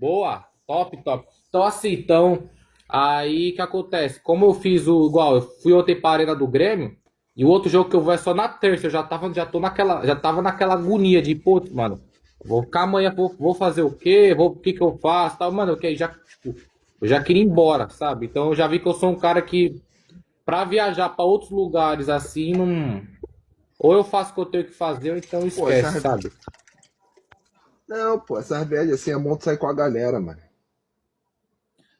Boa, top, top. Então, assim, aí o que acontece? Como eu fiz o igual, eu fui ontem pra Arena do Grêmio, e o outro jogo que eu vou é só na terça, já tava naquela agonia de, putz, mano, vou ficar amanhã, vou fazer o quê? O que que eu faço? Tal, mano, já, tipo, eu já queria ir embora, sabe? Então eu já vi que eu sou um cara que, pra viajar pra outros lugares assim, não. Ou eu faço o que eu tenho que fazer, ou então Pô, esquece, sabe? Não, pô, essas viagens assim é bom tu sair com a galera, mano.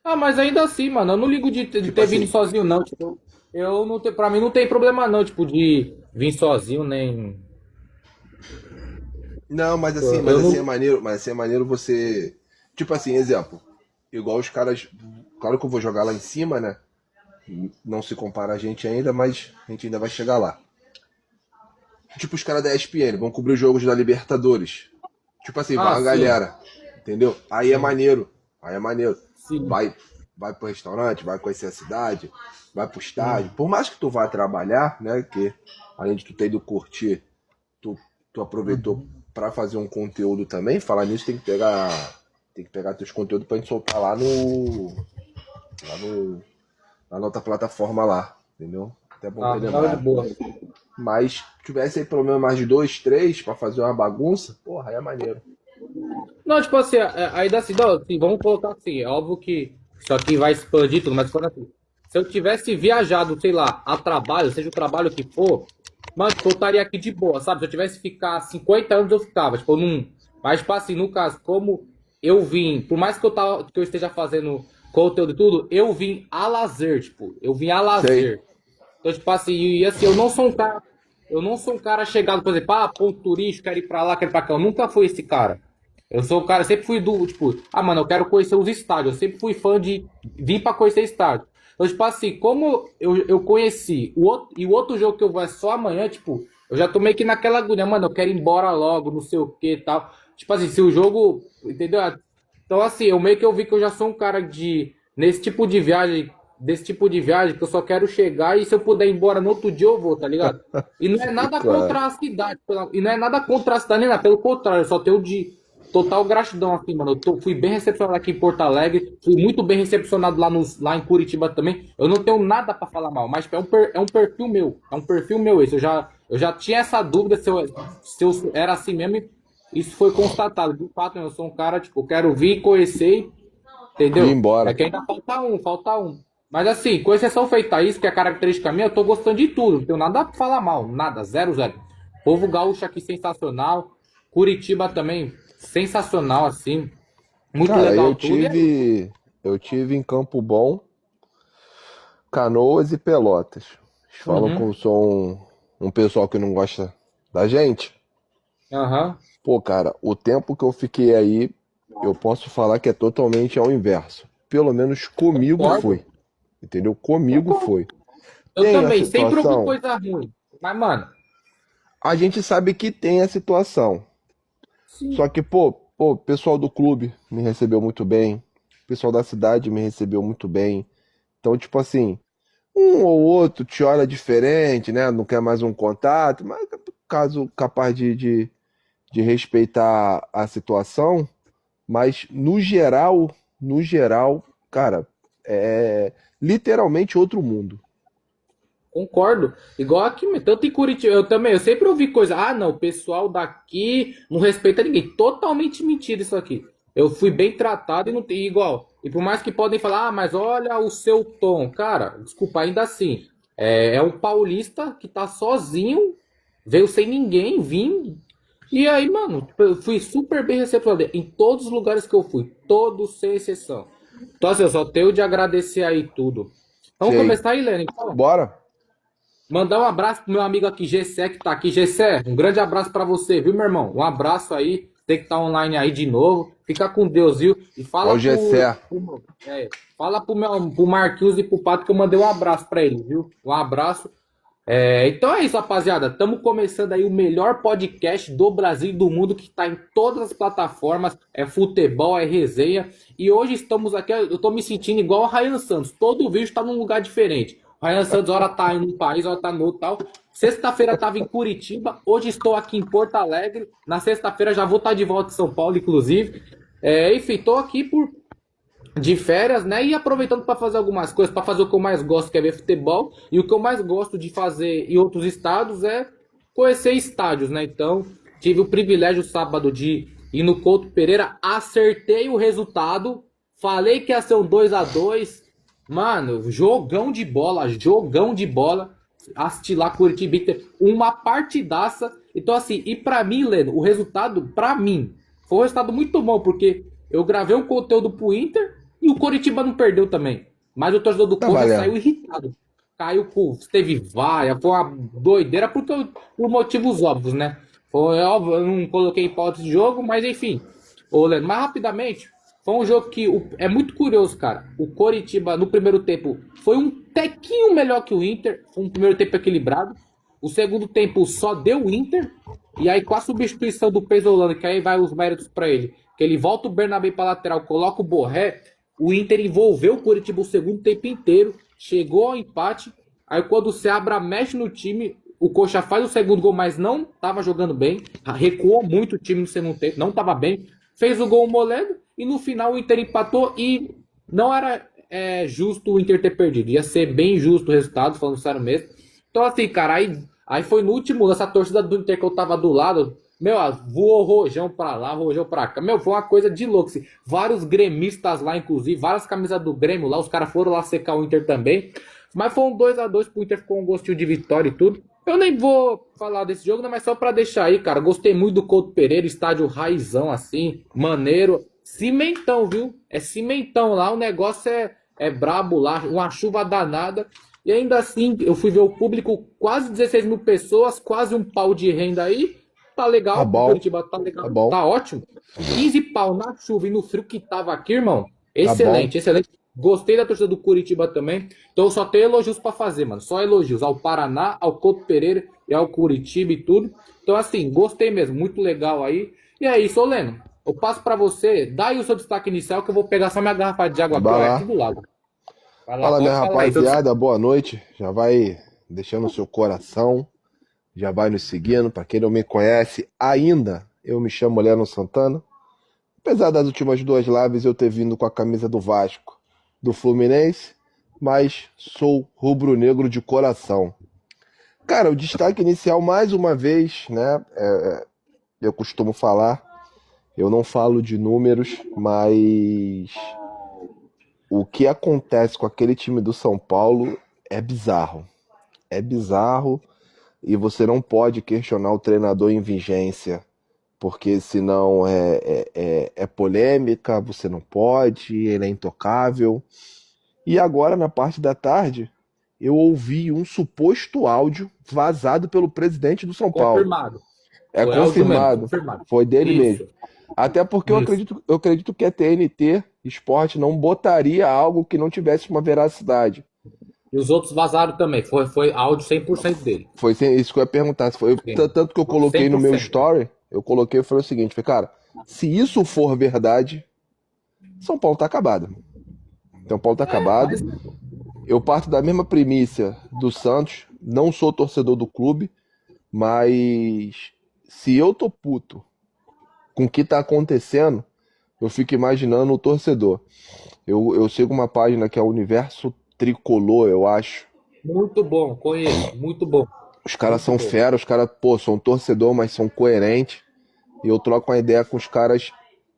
Ah, mas ainda assim, mano, eu não ligo de Tipo ter vindo assim, sozinho, não. Tipo, eu não tenho, pra mim não tem problema, não, tipo, de vir sozinho, nem. não, mas Eu assim é não. maneiro, mas assim é maneiro você. Tipo assim, exemplo. Igual os caras. Claro que eu vou jogar lá em cima, né? Não se compara a gente ainda, mas a gente ainda vai chegar lá. Tipo os caras da ESPN, vão cobrir os jogos da Libertadores. Tipo assim, vai Ah, uma sim, galera, entendeu? Aí é sim, maneiro, aí é maneiro. sim, Vai, vai pro restaurante, vai conhecer a cidade, vai pro estádio. sim. Por mais que tu vá trabalhar, né? Que além de tu ter ido curtir, tu, tu aproveitou Uhum. pra fazer um conteúdo também. Falar nisso, tem que pegar teus conteúdos pra gente soltar lá no, lá na outra plataforma lá, entendeu? Até bom ter Ah, não, de lembrado. boa. Mas tivesse aí pelo menos mais de dois, três pra fazer uma bagunça, porra, aí é maneiro. Não, tipo assim, ainda assim, não, assim, vamos colocar assim, é óbvio que isso aqui vai expandir tudo, mas quando assim, se eu tivesse viajado, sei lá, a trabalho, seja o trabalho que for, mas tipo, eu estaria aqui de boa, sabe? Se eu tivesse que ficar 50 anos, eu ficava, tipo, num. Mas, tipo assim, no caso, como eu vim, por mais que eu esteja fazendo conteúdo e tudo, eu vim a lazer, tipo, eu vim a Sei, lazer. Então, tipo assim, e assim, eu não sou um cara chegado, por exemplo, ponto turístico, quero ir pra lá, quero ir pra cá. Eu nunca fui esse cara. Eu sou o cara, sempre fui do, tipo, mano, eu quero conhecer os estádios. Eu sempre fui fã de vir pra conhecer estádio. Então, tipo assim, como eu conheci o outro jogo que eu vou é só amanhã, tipo, eu já tô meio que naquela agulha, mano, eu quero ir embora logo, não sei o que e tal. Tipo assim, se o jogo, entendeu? Então, assim, eu meio que eu vi que eu já sou um cara nesse tipo de viagem, desse tipo de viagem, que eu só quero chegar e se eu puder ir embora no outro dia eu vou, tá ligado? E não é nada claro. contra a cidade, e não é nada contra a cidade, nem nada, pelo contrário, eu só tenho de total gratidão, assim, mano. Fui bem recepcionado aqui em Porto Alegre, fui muito bem recepcionado lá em Curitiba também. Eu não tenho nada pra falar mal, mas é um perfil meu, é um perfil meu esse. Eu já tinha essa dúvida se eu era assim mesmo, e isso foi constatado. De fato, eu sou um cara, tipo, eu quero vir conhecer, E ir entendeu? É embora. que ainda falta um, falta um. Mas assim, com exceção feita isso, que é característica minha, eu tô gostando de tudo. Não tenho nada pra falar mal, nada, zero, zero. Povo gaúcho aqui sensacional. Curitiba também, sensacional, assim. Muito Cara, legal tudo. E é isso. eu tive em Campo Bom, Canoas e Pelotas. Eles falam que Uhum. eu sou um pessoal que não gosta da gente. Aham. Pô, cara, o tempo que eu fiquei aí, eu posso falar que é totalmente ao inverso. Pelo menos comigo Concordo. foi. Entendeu? Comigo Concordo. foi. Eu Tem a também, sempre ouvi situação, coisa ruim. Mas, mano, a gente sabe que tem a situação. sim, Só que, pô, o pessoal do clube me recebeu muito bem. O pessoal da cidade me recebeu muito bem. Então, tipo assim, um ou outro te olha diferente, né? Não quer mais um contato, mas caso capaz de respeitar a situação. Mas no geral, cara, é literalmente outro mundo. concordo. Igual aqui, tanto em Curitiba, eu também, eu sempre ouvi coisa, não, o pessoal daqui não respeita ninguém. Totalmente mentira isso aqui. Eu fui bem tratado e não tem igual. E por mais que podem falar, mas olha o seu tom. Cara, desculpa, ainda assim. É um paulista que tá sozinho, veio sem ninguém, vim. E aí, mano, tipo, eu fui super bem recepcionado em todos os lugares que eu fui, todos sem exceção. Então, assim, eu só tenho de agradecer aí tudo. Vamos Sei. começar aí, Lênin, então? Bora? Mandar um abraço pro meu amigo aqui, Gessé, que tá aqui. Gessé, um grande abraço pra você, viu, meu irmão? Um abraço aí. Tem que estar online aí de novo. Fica com Deus, viu? E Ó fala o Gessé. fala pro Marquinhos e pro Pato que eu mandei um abraço pra eles, viu? Um abraço. Então é isso, rapaziada. Estamos começando aí o melhor podcast do Brasil e do mundo que está em todas as plataformas. É futebol, é resenha. E hoje estamos aqui. Eu tô me sentindo igual o Ryan Santos. Todo vídeo está num lugar diferente. O Ryan Santos, hora tá em um país, hora tá no outro tal. Sexta-feira estava em Curitiba. Hoje estou aqui em Porto Alegre. Na sexta-feira já vou estar de volta em São Paulo, inclusive. Enfim, tô aqui de férias, né? E aproveitando para fazer algumas coisas, para fazer o que eu mais gosto, que é ver futebol. E o que eu mais gosto de fazer em outros estados é conhecer estádios, né? Então, tive o privilégio sábado de ir no Couto Pereira, acertei o resultado, falei que ia ser um 2-2. Mano, jogão de bola, jogão de bola. Assisti lá Curitiba Inter, uma partidaça. Então, assim, e pra mim, Leno, o resultado, pra mim, foi um resultado muito bom, porque eu gravei um conteúdo pro Inter e o Coritiba não perdeu também. Mas o torcedor do Tá Coxa valendo. saiu irritado. Caiu com. Teve vaia, foi uma doideira por motivos óbvios, né? Foi óbvio, eu não coloquei hipótese de jogo, mas enfim. Ô, Leandro, mais rapidamente, foi um jogo que é muito curioso, cara. O Coritiba, no primeiro tempo, foi um tequinho melhor que o Inter. Foi um primeiro tempo equilibrado. O segundo tempo só deu o Inter. E aí, com a substituição do Pesolano, que aí vai os méritos pra ele, que ele volta o Bernabé pra lateral, coloca o Borré, o Inter envolveu o Coritiba o segundo tempo inteiro, chegou ao empate. Aí, quando o Seabra mexe no time, o Coxa faz o segundo gol, mas não estava jogando bem. Recuou muito o time no segundo tempo, não estava bem. Fez o gol Moledo e no final o Inter empatou e não era justo o Inter ter perdido. Ia ser bem justo o resultado, falando sério mesmo. Então, assim, cara, aí foi no último lance, a torcida do Inter que eu tava do lado. Meu, voou rojão pra lá, rojão pra cá. Meu, foi uma coisa de louco. Assim. Vários gremistas lá, inclusive, várias camisas do Grêmio lá, os caras foram lá secar o Inter também. Mas foi um 2-2 pro Inter, ficou um gostinho de vitória e tudo. Eu nem vou falar desse jogo, né, mas só pra deixar aí, cara. Gostei muito do Couto Pereira, estádio raizão assim, maneiro. Cimentão, viu? É cimentão lá, o negócio é brabo lá, uma chuva danada. E ainda assim, eu fui ver o público, quase 16 mil pessoas, quase um pau de renda aí. Tá Tá legal, o bom, Curitiba tá tá legal, bom, tá ótimo. 15 pau na chuva e no frio que tava aqui, irmão. tá bom. Excelente, excelente. Gostei da torcida do Curitiba também. Então eu só tenho elogios pra fazer, mano. Só elogios ao Paraná, ao Couto Pereira e ao Curitiba e tudo. Então, assim, gostei mesmo. Muito legal aí. E é isso, ô Leno. Eu passo pra você. Dá aí o seu destaque inicial que eu vou pegar só minha garrafa de água aqui, Vai ó. É lá. aqui do lado. Vai lá, Fala, minha pode falar aí. rapaziada, boa noite. Já vai deixando o seu coração, já vai nos seguindo. Para quem não me conhece ainda, eu me chamo Leno Santana. Apesar das últimas duas lives eu ter vindo com a camisa do Vasco, do Fluminense, mas sou rubro-negro de coração. Cara, o destaque inicial, mais uma vez, né? Eu costumo falar, eu não falo de números, mas o que acontece com aquele time do São Paulo é bizarro. É bizarro e você não pode questionar o treinador em vigência, porque senão é polêmica, você não pode, ele é intocável. E agora, na parte da tarde, eu ouvi um suposto áudio vazado pelo presidente do São Paulo. Confirmado. É Foi áudio mesmo, confirmado, confirmado. foi dele mesmo. Isso, Até porque isso. eu acredito que a TNT Esporte não botaria algo que não tivesse uma veracidade. E os outros vazaram também. Foi áudio 100% dele. Isso que eu ia perguntar. Sim. Tanto que eu coloquei no meu 100%. story, eu coloquei e falei o seguinte, falei, cara, se isso for verdade, São Paulo tá acabado. São Paulo tá acabado. Mas Eu parto da mesma premissa do Santos, não sou torcedor do clube, mas se eu tô puto com o que tá acontecendo, eu fico imaginando o torcedor. Eu sigo uma página que é o Universo Tricolor, eu acho. muito bom, conheço. Muito bom. Os caras Muito são bom. fera, os caras, pô, são torcedor, mas são coerentes. E eu troco uma ideia com os caras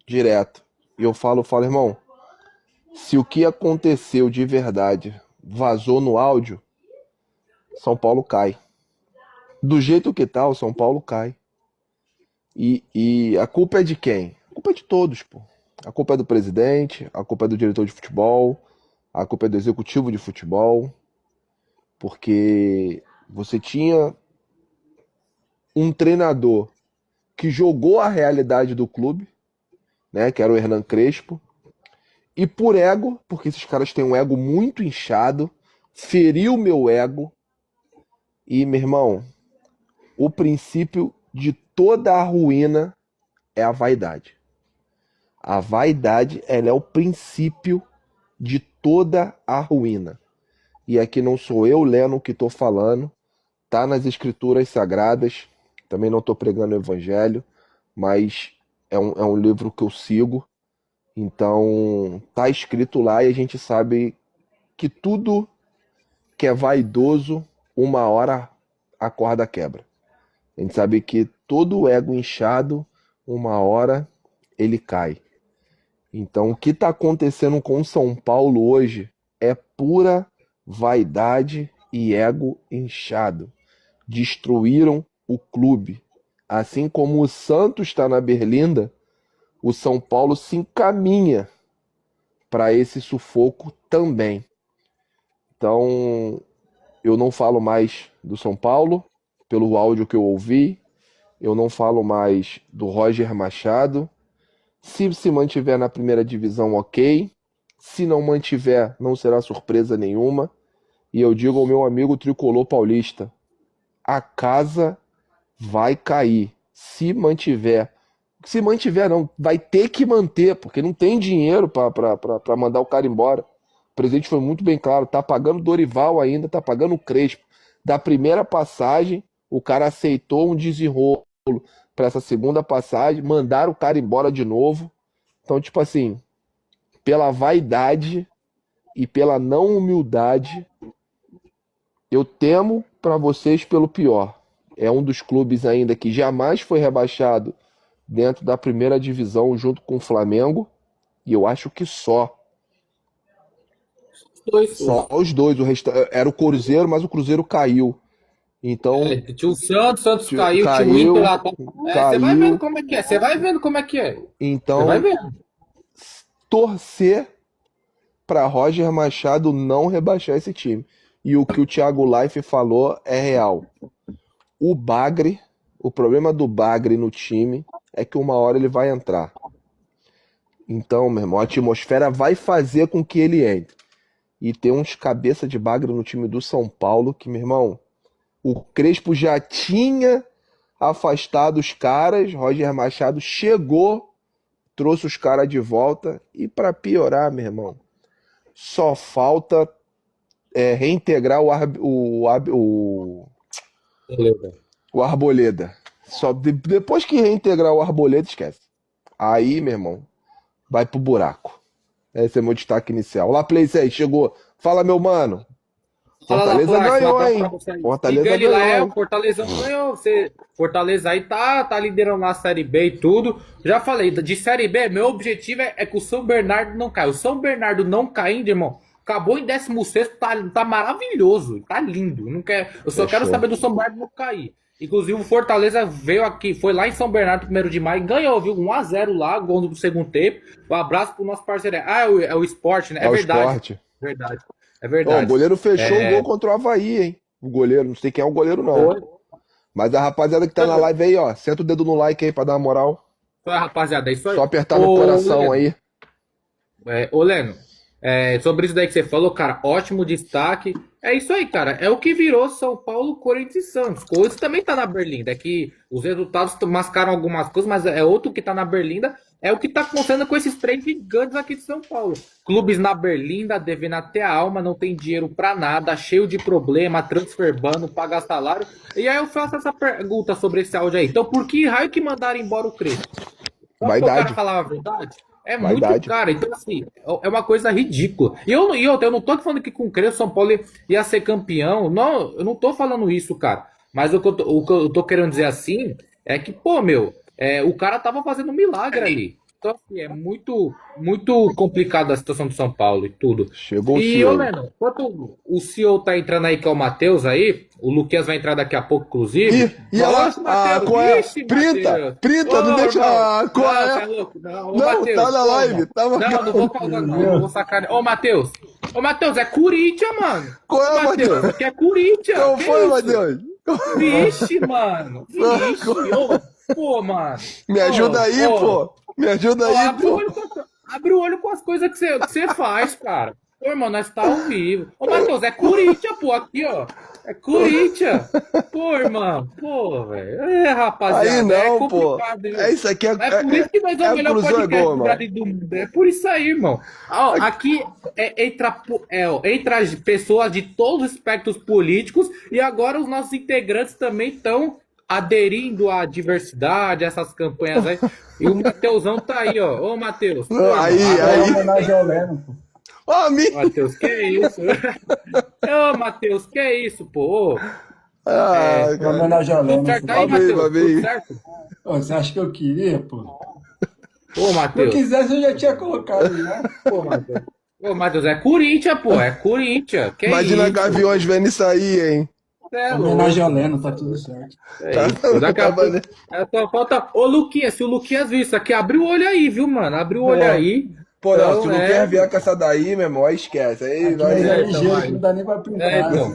direto. E eu falo, irmão, se o que aconteceu de verdade vazou no áudio, São Paulo cai. Do jeito que tá, o São Paulo cai. E a culpa é de quem? A culpa é de todos, pô. A culpa é do presidente, a culpa é do diretor de futebol, a culpa é do executivo de futebol, porque você tinha um treinador que jogou a realidade do clube, né, que era o Hernan Crespo, e por ego, porque esses caras têm um ego muito inchado, feriu meu ego, e, meu irmão, o princípio de toda a ruína é a vaidade. A vaidade, ela é o princípio de toda a ruína. E aqui não sou eu, Leno, que estou falando, tá nas escrituras sagradas, também não estou pregando o evangelho, mas é um livro que eu sigo, Então, tá escrito lá e a gente sabe que tudo que é vaidoso, uma hora a corda quebra. A gente sabe que todo ego inchado, uma hora ele cai. Então, o que está acontecendo com o São Paulo hoje é pura vaidade e ego inchado. Destruíram o clube. Assim como o Santos está na Berlinda, o São Paulo se encaminha para esse sufoco também. Então, eu não falo mais do São Paulo, pelo áudio que eu ouvi. Eu não falo mais do Roger Machado. Se mantiver na primeira divisão, ok. Se não mantiver, não será surpresa nenhuma. E eu digo ao meu amigo tricolor paulista: a casa vai cair. Se mantiver. Se mantiver, não. Vai ter que manter, porque não tem dinheiro para mandar o cara embora. O presidente foi muito bem claro. Tá pagando Dorival ainda, tá pagando o Crespo. Da primeira passagem, o cara aceitou um desenrolo para essa segunda passagem, mandaram o cara embora de novo. Então, tipo assim, pela vaidade e pela não humildade, eu temo para vocês pelo pior. É um dos clubes ainda que jamais foi rebaixado dentro da primeira divisão junto com o Flamengo, e eu acho que só. Dois, Só os dois. Era o Cruzeiro, mas o Cruzeiro caiu. Então, tinha o Santos caiu, tinha o Inter caiu, lá. Você vai vendo caiu. como é que é. Você vai vendo como é que é. Você vai Então, vendo. torcer para Roger Machado não rebaixar esse time. E o que o Thiago Life falou é real. O Bagre, o problema do Bagre no time é que uma hora ele vai entrar. Então, meu irmão, a atmosfera vai fazer com que ele entre. E tem uns cabeça de bagre no time do São Paulo que, meu irmão, o Crespo já tinha afastado os caras, Roger Machado chegou, trouxe os caras de volta e para piorar, meu irmão, só falta reintegrar o Arboleda. Depois que reintegrar o Arboleda, esquece. Aí, meu irmão, vai pro buraco. Esse é meu destaque inicial. Lá, Play 6, chegou. Fala, meu mano. Fala lá, Fortaleza Flash, um ganhou, abraço pra hein? você aí. Fortaleza Siga ele lá, ganhou, o hein? Fortaleza ganhou. Fortaleza aí tá liderando lá a Série B e tudo. Já falei, de Série B, meu objetivo é que o São Bernardo não caia. O São Bernardo não caindo, irmão, acabou em 16º, tá maravilhoso, tá lindo. Eu só quero Fechou. saber do São Bernardo não cair. Inclusive o Fortaleza veio aqui, foi lá em São Bernardo, 1º de maio, ganhou, viu? 1-0 lá, gol do segundo tempo. Um abraço pro nosso parceiro. É o Sport, né? É É o verdade. esporte. Verdade. É Ó, o verdade. goleiro fechou o gol contra o Avaí, hein? O goleiro, não sei quem é o goleiro, não. Foi. Mas a rapaziada que tá na live aí, ó, senta o dedo no like aí pra dar uma moral. Foi, rapaziada, é isso aí. Só apertar no coração aí. Ô, Leno, sobre isso daí que você falou, cara, ótimo destaque. É isso aí, cara. É o que virou São Paulo, Corinthians e Santos. Corinthians também tá na Berlinda. É que os resultados mascaram algumas coisas, mas é outro que tá na Berlinda. É o que tá acontecendo com esses três gigantes aqui de São Paulo. Clubes na Berlinda, devendo até a alma, não tem dinheiro pra nada, cheio de problema, transfer ban, não paga salário. E aí eu faço essa pergunta sobre esse áudio aí. Então, por que raio que mandaram embora o Crespo? Só porque o cara Vaidade. falava a verdade? É muito Vaidade. caro. Então, assim, é uma coisa ridícula. Eu não tô falando que com o Crespo São Paulo ia ser campeão. Não, eu não tô falando isso, cara. Mas o que eu tô querendo dizer assim é que, pô, o cara tava fazendo um milagre ali. Então, assim, é muito, muito complicado a situação do São Paulo e tudo. Chegou o E, ô, CEO. Leno, enquanto o CEO tá entrando aí, que é o Matheus aí, o Luquinhas vai entrar daqui a pouco, inclusive. E ela. Nossa, Matheus, Qual é? vixe, Printa! Matheus. Printa, não Ô, deixa. irmão. Qual Não, é? você é louco. Não, ô, Não, Matheus, tá na pô, live. irmão. Tá Não, marcado. não vou pausar, não. Não vou sacar. Ô, Matheus. Ô, Matheus, é Corinthians, mano. Qual é, Ô, Matheus, Matheus? aqui é Corinthians. Não Que foi, isso? Matheus? Vixe, mano. Vixe. Ô, pô, mano. Me ajuda aí, pô. Me ajuda aí, pô. Abre o olho com as coisas que você faz, cara. Ô, irmão, nós tá ao vivo. Ô, Matheus, é Corinthians, pô, aqui, ó. É Corinthians. Pô, irmão. Pô, velho. Rapaziada. Aí não, pô. Complicado, viu? É isso aqui. É por isso que nós é o melhor Cruzou, podcast gol, do Brasil do mundo. É por isso aí, irmão. Ó, aqui entra as pessoas de todos os espectros políticos e agora os nossos integrantes também estão aderindo à diversidade, essas campanhas aí. E o Mateusão tá aí, ó. Ô, Mateus. Pô, irmão, Aí, agora É aí. uma homenagem ao Leno, pô. Ó, me... Matheus, que isso? Ô, Matheus, que isso, pô? Ô, Ah, É uma cara. homenagem ao tudo Leno, certo pô. aí, Babei, Matheus? Tudo babei. certo? Ô, você acha que eu queria, pô? Ô, Se eu Matheus. quisesse, eu já tinha colocado, já. Ô, Matheus. Ô, Matheus, é Corinthians, pô. É Corinthians. Que Imagina isso? Gaviões vendo isso aí, hein? Cê é Homenagem ao louco. Leno, tá tudo certo. É Tá, isso. Daqui a tá pouco. maneiro. Só falta. Ô, Luquinhas, se o Luquinhas viu isso aqui, abre o olho aí, viu, mano? Abre o olho Pô, aí. Pô, não, se Então, o Luquinhas vier com essa daí, meu irmão, aí esquece. Aí aqui mas vai. é então, ligeiro, que aí. não dá nem pra É, pintar. então.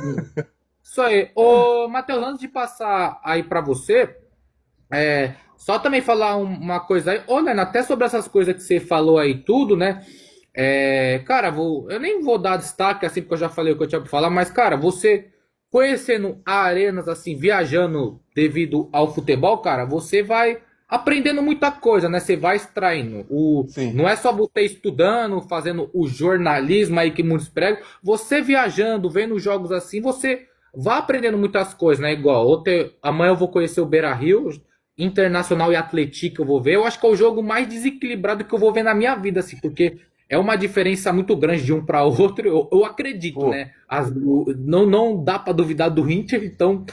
Isso aí. Ô, Matheus, antes de passar aí pra você, só também falar uma coisa aí. Ô, Lena, até sobre essas coisas que você falou aí, tudo, né? Cara, eu nem vou dar destaque assim, porque eu já falei o que eu tinha pra falar, mas, cara, você conhecendo arenas assim, viajando devido ao futebol, cara, você vai aprendendo muita coisa, né? Você vai extraindo. Sim. Não é só você estudando, fazendo o jornalismo aí que muitos pregam, você viajando, vendo jogos assim, você vai aprendendo muitas coisas, né? Igual, amanhã eu vou conhecer o Beira-Rio, Internacional e Atlético eu vou ver. Eu acho que é o jogo mais desequilibrado que eu vou ver na minha vida, assim, porque é uma diferença muito grande de um para outro. Eu acredito, Pô, né? Não dá para duvidar do Inter, então.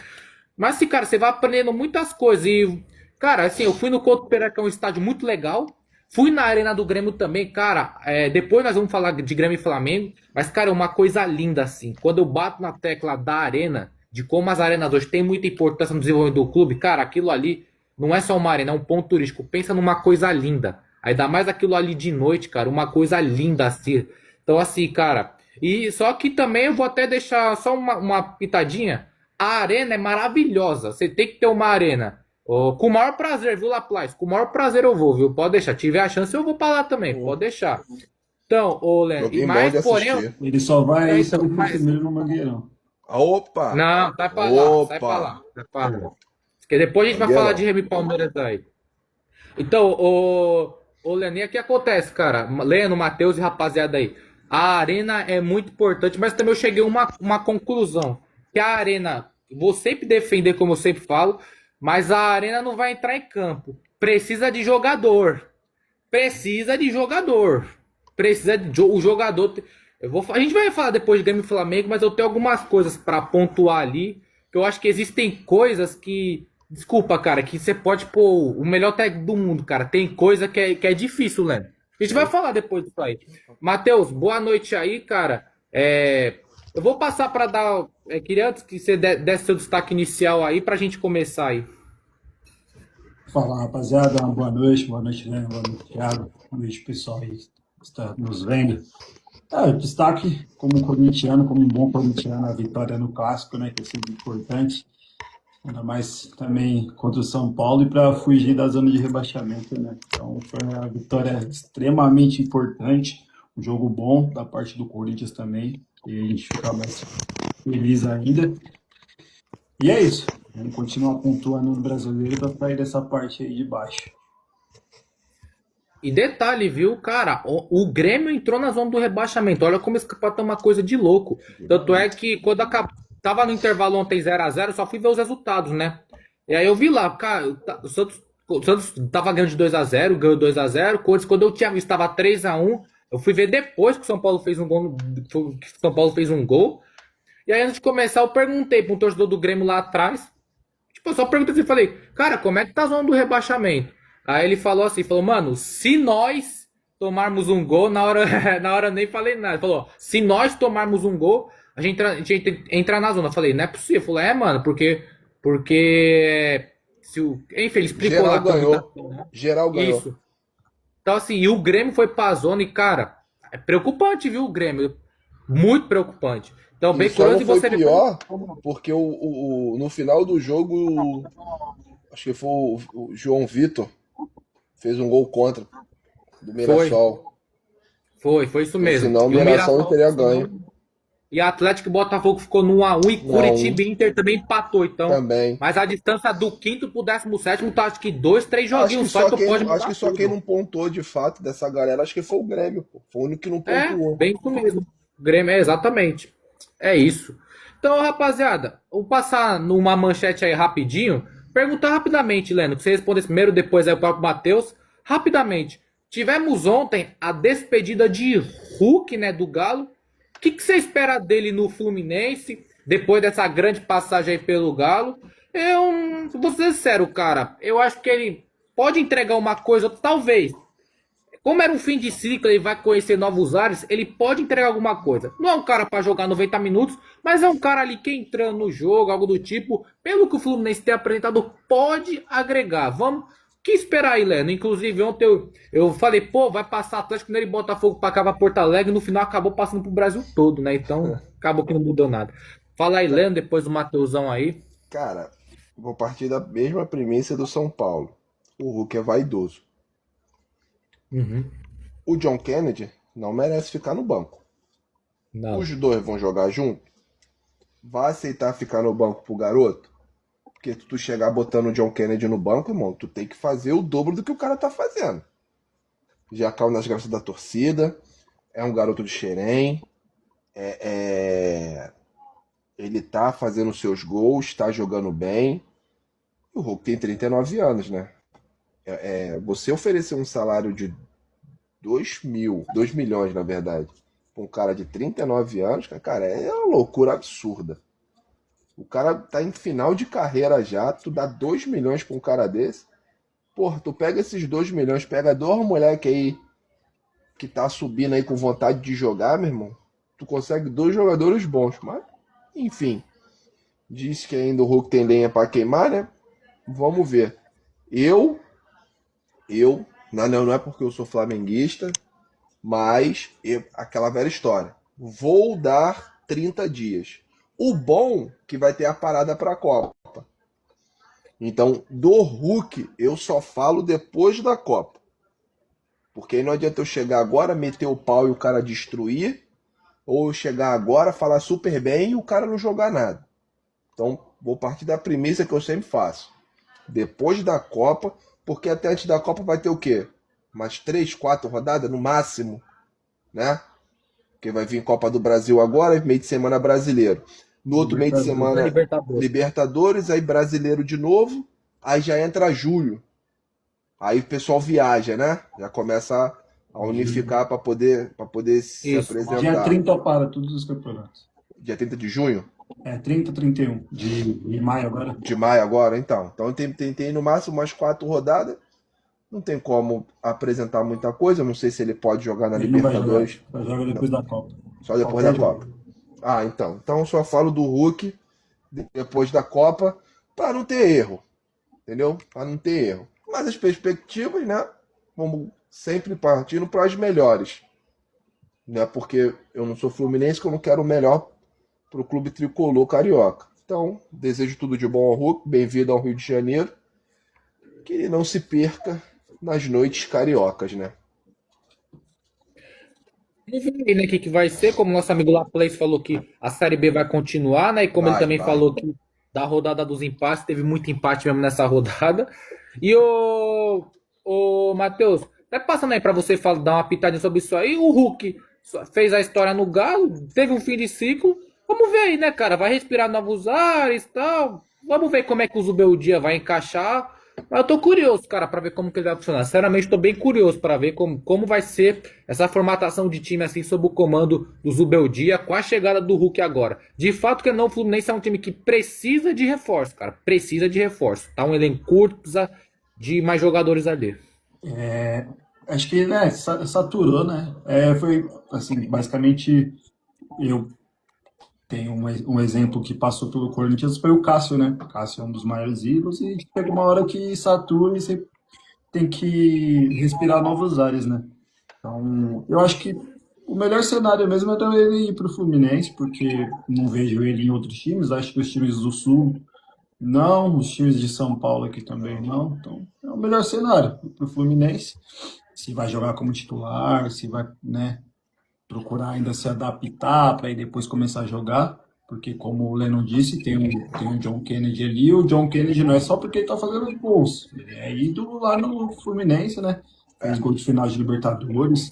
Mas, assim, cara, você vai aprendendo muitas coisas. E, cara, assim, eu fui no Couto Pereira, que é um estádio muito legal. Fui na Arena do Grêmio também, cara. Depois nós vamos falar de Grêmio e Flamengo. Mas, cara, é uma coisa linda, assim. Quando eu bato na tecla da arena, de como as arenas hoje têm muita importância no desenvolvimento do clube, cara, aquilo ali não é só uma arena, é um ponto turístico. Pensa numa coisa linda. Ainda mais aquilo ali de noite, cara, uma coisa linda assim. Então, assim, cara. E só que também eu vou até deixar só uma pitadinha. A arena é maravilhosa. Você tem que ter uma arena. Ó, com o maior prazer, viu, Laplace? Com o maior prazer eu vou, viu? Pode deixar. Tiver a chance, eu vou pra lá também. pô, Pode deixar. Então, ô, Léo, e joguinho bom mais, de porém. assistir. Ele só vai aí Então, se ele for mas. primeiro no Mangueirão. Opa! Não, sai pra lá, sai pra Opa! lá. Sai pra lá. Porque depois a gente vai falar de Mangueirão. Remy e Palmeiras aí. Então, ô Leninha, o que acontece, cara? Leno, Matheus e rapaziada aí. A arena é muito importante, mas também eu cheguei a uma conclusão. Que a arena, vou sempre defender, como eu sempre falo, mas a arena não vai entrar em campo. Precisa de jogador. Precisa de jogador. O jogador. A gente vai falar depois de Grêmio e Flamengo, mas eu tenho algumas coisas pra pontuar ali. Que eu acho que existem coisas que. Desculpa, cara, que você pode pôr o melhor técnico do mundo, cara. Tem coisa que é difícil, Leno. A gente vai falar depois disso aí. Matheus, boa noite aí, cara. Eu vou passar para dar. Queria antes que você desse seu destaque inicial aí pra gente começar aí. Fala, rapaziada, uma boa noite, Leno, boa noite, Thiago, boa noite, pessoal aí que está nos vendo. Destaque como corintiano, como um bom corintiano, a vitória no Clássico, né, que é sempre importante, ainda mais também contra o São Paulo e para fugir da zona de rebaixamento, né. Então foi uma vitória extremamente importante, um jogo bom da parte do Corinthians também, e a gente fica mais feliz ainda. E é isso. Vamos continuar pontuando no brasileiro para sair dessa parte aí de baixo. E detalhe, viu, cara? O Grêmio entrou na zona do rebaixamento. Olha como esse campeonato é uma coisa de louco. Tanto é que quando tava no intervalo ontem 0x0, só fui ver os resultados, né? E aí eu vi lá, cara, o Santos tava ganhando de 2x0, ganhou 2x0. Quando eu tinha visto, tava 3x1. Eu fui ver depois que o São Paulo fez um gol. Que o São Paulo fez um gol. E aí, antes de começar, eu perguntei para um torcedor do Grêmio lá atrás. Tipo, eu só perguntei assim, falei, cara, como é que tá a zona do rebaixamento? Aí ele falou assim, mano, se nós tomarmos um gol, na hora eu nem falei nada. Ele falou, se nós tomarmos um gol, a gente entra na zona. Eu falei, não é possível. Ele falou, mano, porque enfim, ele explicou Geral lá ganhou. como tá. Geral ganhou. Isso. Então, assim, e o Grêmio foi pra zona e, cara, é preocupante, viu, o Grêmio? Muito preocupante. Então, E bem só não curioso, e foi você pior porque no final do jogo, acho que foi o João Vitor, fez um gol contra do Mirassol. Foi isso mesmo. Senão o E o Mirassol não teria ganho. E Atlético e Botafogo ficou no 1x1 e Curitiba e Inter também empatou, então. Também. Mas a distância do quinto pro 17º tá acho que 2, 3 Acho joguinhos que só quem, pode acho que só tudo. quem não pontuou de fato dessa galera, acho que foi o Grêmio, pô. Foi o único que não pontuou. Bem isso mesmo. Grêmio, exatamente. É isso. Então, rapaziada, vou passar numa manchete aí rapidinho. perguntar rapidamente, Leno, que você respondesse primeiro, depois aí o próprio Matheus. Rapidamente. Tivemos ontem a despedida de Hulk, né, do Galo. O que você espera dele no Fluminense, depois dessa grande passagem aí pelo Galo? Eu vou ser sincero, cara. Eu acho que ele pode entregar uma coisa, talvez. Como era um fim de ciclo, ele vai conhecer novos ares, ele pode entregar alguma coisa. Não é um cara para jogar 90 minutos, mas é um cara ali que entrando no jogo, algo do tipo, pelo que o Fluminense tem apresentado, pode agregar. Vamos, o que esperar aí, Leno? Inclusive, ontem eu falei, pô, vai passar Atlético Mineiro e Botafogo para cá, pra Porto Alegre, no final acabou passando pro Brasil todo, né? Então, acabou que não mudou nada. Fala aí, Leno, depois do Mateusão aí. Cara, vou partir da mesma premissa do São Paulo. O Hulk é vaidoso. Uhum. O John Kennedy não merece ficar no banco. Não. Os dois vão jogar junto? Vai aceitar ficar no banco pro garoto? Porque tu chegar botando o John Kennedy no banco, irmão, tu tem que fazer o dobro do que o cara tá fazendo. Já caiu nas graças da torcida, é um garoto de Xerém, ele tá fazendo seus gols, tá jogando bem. O Hulk tem 39 anos, né? Você oferecer um salário de 2 milhões, na verdade, pra um cara de 39 anos, cara, é uma loucura absurda. O cara tá em final de carreira já, tu dá 2 milhões pra um cara desse. Porra, tu pega esses 2 milhões, pega dois moleques aí que tá subindo aí com vontade de jogar, meu irmão. Tu consegue 2 jogadores bons, mas, enfim. Diz que ainda o Hulk tem lenha pra queimar, né? Vamos ver. Não é porque eu sou flamenguista, mas aquela velha história. Vou dar 30 dias. O bom que vai ter a parada para a Copa. Então, do Hulk, eu só falo depois da Copa. Porque aí não adianta eu chegar agora, meter o pau e o cara destruir, ou eu chegar agora, falar super bem e o cara não jogar nada. Então, vou partir da premissa que eu sempre faço. Depois da Copa, porque até antes da Copa vai ter o quê? Umas 3, 4 rodadas no máximo, né? Porque vai vir Copa do Brasil agora, meio de semana brasileiro. No outro meio de semana, Libertadores, aí brasileiro de novo, aí já entra julho. Aí o pessoal viaja, né? Já começa a unificar para poder se apresentar. Dia 30 para todos os campeonatos. Dia 30 de junho? 30, 31 de maio agora. De maio agora, então. Então tem no máximo umas 4 rodadas. Não tem como apresentar muita coisa. Não sei se ele pode jogar na Libertadores. Vai jogar depois da Copa. Só depois da Copa. Ah, então. Então eu só falo do Hulk depois da Copa para não ter erro. Entendeu? Para não ter erro. Mas as perspectivas, né? Vamos sempre partindo para as melhores. Não é porque eu não sou fluminense que eu não quero o melhor para o clube tricolor carioca. Então, desejo tudo de bom ao Hulk. Bem-vindo ao Rio de Janeiro. Que ele não se perca nas noites cariocas, né? Vamos ver, né, o que vai ser, como nosso amigo Laplace falou que a Série B vai continuar, né, e como ele também falou que da rodada dos empates, teve muito empate mesmo nessa rodada. E o Matheus, vai passando aí pra você dar uma pitadinha sobre isso aí. O Hulk fez a história no Galo, teve um fim de ciclo. Vamos ver aí, né, cara, vai respirar novos ares e tal. Vamos ver como é que o Zubeldia vai encaixar. Mas eu tô curioso, cara, pra ver como que ele vai funcionar. Sinceramente, tô bem curioso pra ver como vai ser essa formatação de time, assim, sob o comando do Zubeldia, com a chegada do Hulk agora. De fato, que não, o Fluminense é um time que precisa de reforço, cara. Precisa de reforço. Tá um elenco curto, precisa de mais jogadores ali. Acho que, né, saturou, né? Foi, assim, basicamente, eu tenho um exemplo que passou pelo Corinthians, foi o Cássio, né? O Cássio é um dos maiores ídolos e chega uma hora que satura e você tem que respirar novos ares, né? Então, eu acho que o melhor cenário mesmo é ele ir para o Fluminense, porque não vejo ele em outros times. Acho que os times do Sul não, os times de São Paulo aqui também não. Então, é o melhor cenário para o Fluminense. Se vai jogar como titular, se vai, né, procurar ainda se adaptar para aí depois começar a jogar, porque como o Lennon disse, tem o John Kennedy ali. O John Kennedy não é só porque ele tá fazendo os gols, ele é ídolo lá no Fluminense, né? Fez gol de final de Libertadores.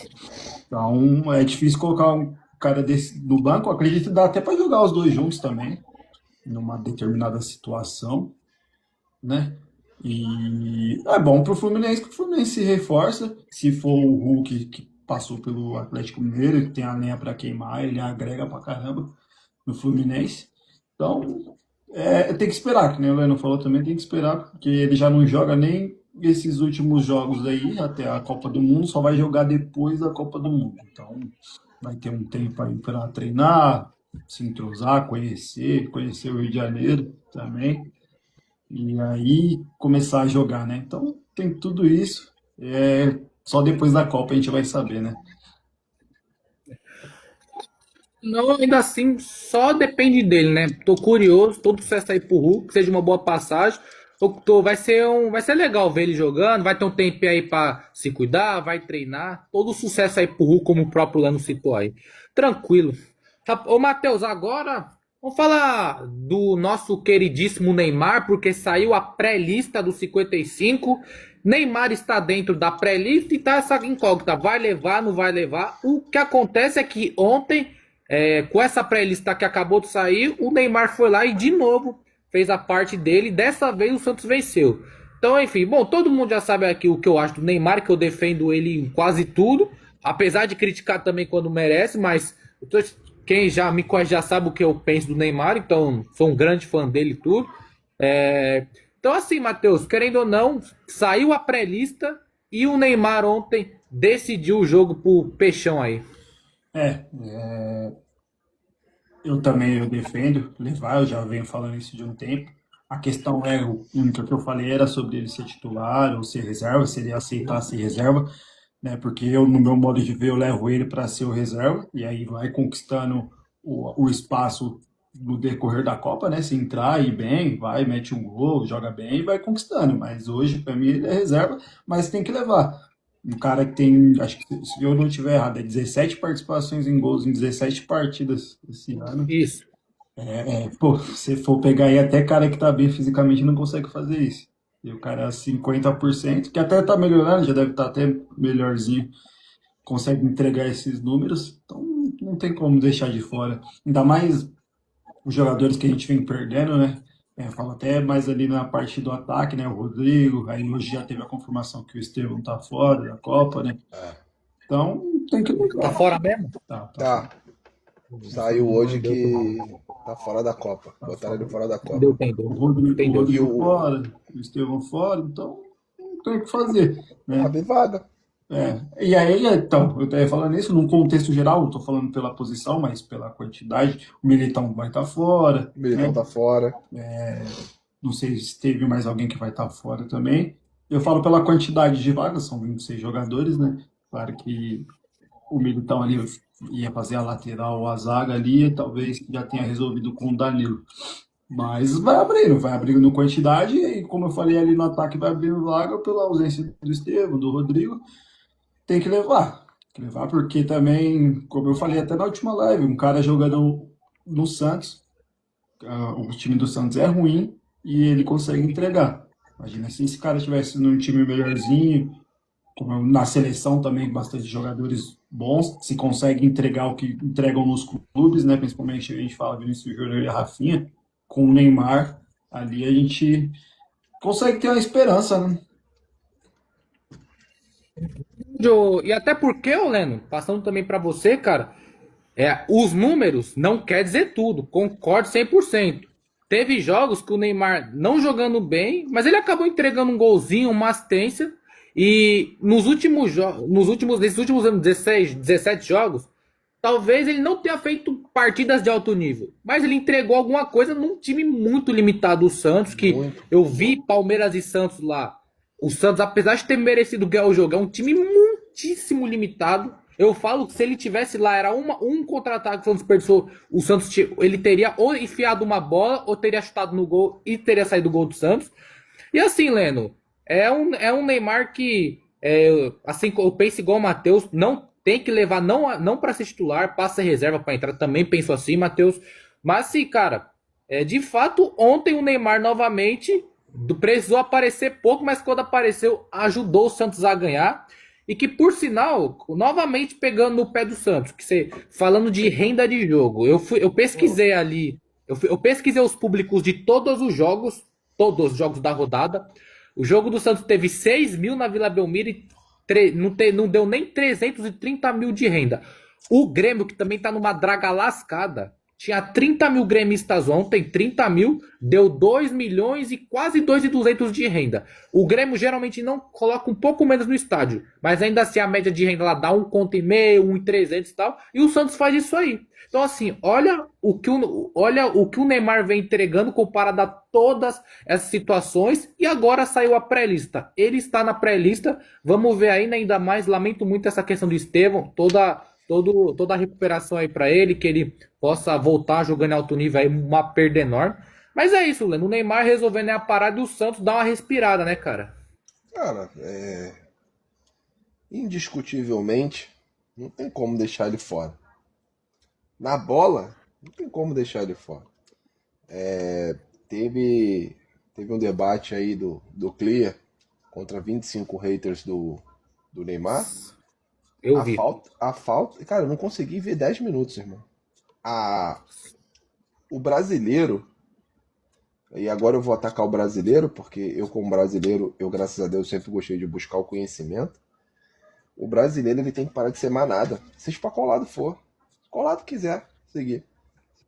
Então é difícil colocar um cara desse no banco. Eu acredito que dá até para jogar os dois juntos também, numa determinada situação. né? E é bom pro Fluminense que o Fluminense se reforça. Se for o Hulk que passou pelo Atlético Mineiro, ele tem a lenha para queimar, ele agrega pra caramba no Fluminense. Então, tem que esperar, que nem o Leno falou também, tem que esperar, porque ele já não joga nem esses últimos jogos aí, até a Copa do Mundo, só vai jogar depois da Copa do Mundo. Então, vai ter um tempo aí para treinar, se entrosar, conhecer o Rio de Janeiro também. E aí começar a jogar, né? Então tem tudo isso. Só depois da Copa a gente vai saber, né? Não, ainda assim, só depende dele, né? Tô curioso, todo sucesso aí pro Hulk, que seja uma boa passagem. Vai ser legal ver ele jogando, vai ter um tempo aí pra se cuidar, vai treinar. Todo sucesso aí pro Hulk, como o próprio Lano citou aí. Tranquilo. Ô, Matheus, agora vamos falar do nosso queridíssimo Neymar, porque saiu a pré-lista dos 55. Neymar está dentro da pré-lista e tá essa incógnita. Vai levar, não vai levar? O que acontece é que ontem, com essa pré-lista que acabou de sair, o Neymar foi lá e de novo fez a parte dele. Dessa vez o Santos venceu. Então, enfim, bom, todo mundo já sabe aqui o que eu acho do Neymar, que eu defendo ele em quase tudo, apesar de criticar também quando merece, mas quem já me conhece já sabe o que eu penso do Neymar, então sou um grande fã dele e tudo. Então, assim, Matheus, querendo ou não, saiu a pré-lista e o Neymar ontem decidiu o jogo pro Peixão aí. É, eu também eu defendo levar, eu já venho falando isso de um tempo. A questão o único que eu falei era sobre ele ser titular ou ser reserva, se ele aceitar ser reserva, né? Porque eu, no meu modo de ver, eu levo ele para ser o reserva, e aí vai conquistando o espaço no decorrer da Copa, né? Se entrar e bem, vai, mete um gol, joga bem e vai conquistando. Mas hoje, para mim, ele é reserva, mas tem que levar. Um cara que tem, acho que se eu não estiver errado, 17 participações em gols em 17 partidas esse ano. Isso. Pô, se for pegar aí até cara que tá bem fisicamente não consegue fazer isso. E o cara é 50%, que até tá melhorando, já deve estar até melhorzinho, consegue entregar esses números, então não tem como deixar de fora. Ainda mais os jogadores que a gente vem perdendo, né? Falo até mais ali na parte do ataque, né? O Rodrigo, aí hoje já teve a confirmação que o Estevão tá fora da Copa, né? Então tem que Tá lutar. fora mesmo? Tá Tá. fora. Saiu hoje que tá fora da Copa. Tá Botaram ele fora. fora da Entendeu, Copa. entendeu. O Rodrigo, o Entendeu. E Rodrigo o. fora, o Estevão fora, então não tem o que fazer, A né? Bivada. E aí, então, eu estava falando isso num contexto geral, não estou falando pela posição, mas pela quantidade. O Militão vai estar fora, O Militão né? tá fora. Não sei se teve mais alguém que vai estar fora também. Eu falo pela quantidade de vagas, são 26 jogadores, né? Claro que o Militão ali ia fazer a lateral ou a zaga ali, talvez já tenha resolvido com o Danilo. Mas vai abrindo no quantidade, e como eu falei ali no ataque, vai abrindo vaga pela ausência do Estevão, do Rodrigo. Tem que levar. Tem que levar porque também, como eu falei até na última live, um cara jogando no Santos, o time do Santos é ruim e ele consegue entregar. Imagina se esse cara estivesse num time melhorzinho, como na seleção também, bastante jogadores bons, se consegue entregar o que entregam nos clubes, né? Principalmente a gente fala Vinícius Júnior e a Rafinha, com o Neymar, ali a gente consegue ter uma esperança, né? E até porque, ô Leno, passando também pra você, cara, os números não quer dizer tudo, concordo 100%. Teve jogos que o Neymar não jogando bem, mas ele acabou entregando um golzinho, uma assistência, e nesses últimos anos, 16, 17 jogos, talvez ele não tenha feito partidas de alto nível, mas ele entregou alguma coisa num time muito limitado, o Santos, que Muito. eu vi Palmeiras e Santos lá. O Santos, apesar de ter merecido ganhar o jogo, é um time muitíssimo limitado. Eu falo que se ele tivesse lá, era um contra-ataque que o Santos desperdiçou. O Santos ele teria ou enfiado uma bola, ou teria chutado no gol e teria saído o gol do Santos. E assim, Leno, é um Neymar que, assim, eu penso igual o Matheus, não tem que levar, não para ser titular, passa reserva para entrar. Também penso assim, Matheus. Mas assim, cara, de fato, ontem o Neymar novamente precisou aparecer pouco, mas quando apareceu, ajudou o Santos a ganhar. E que, por sinal, novamente pegando no pé do Santos, falando de renda de jogo, eu pesquisei ali, eu pesquisei os públicos de todos os jogos todos os jogos da rodada. O jogo do Santos teve 6 mil na Vila Belmiro e não deu nem 330 mil de renda. O Grêmio, que também tá numa draga lascada, tinha 30 mil gremistas ontem, 30 mil, deu 2 milhões e quase 2.200 de renda. O Grêmio geralmente não coloca um pouco menos no estádio, mas ainda assim a média de renda lá dá 1,5 conto, 1,300 e tal, e o Santos faz isso aí. Então assim, olha o que o Neymar vem entregando comparado a todas essas situações, e agora saiu a pré-lista. Ele está na pré-lista, vamos ver ainda mais, lamento muito essa questão do Estevão, toda a recuperação aí pra ele, que ele possa voltar jogando em alto nível aí, uma perda enorme. Mas é isso, Leno. O Neymar resolvendo a parada e o Santos dá uma respirada, né, cara? Cara, indiscutivelmente, não tem como deixar ele fora. Na bola, não tem como deixar ele fora. Teve um debate aí do Clear contra 25 haters do Neymar. Eu vi. A falta. Cara, eu não consegui ver 10 minutos, irmão. O brasileiro. E agora eu vou atacar o brasileiro, porque eu, como brasileiro, graças a Deus, sempre gostei de buscar o conhecimento. O brasileiro, ele tem que parar de ser manada. Seja pra qual lado for. Qual lado quiser seguir.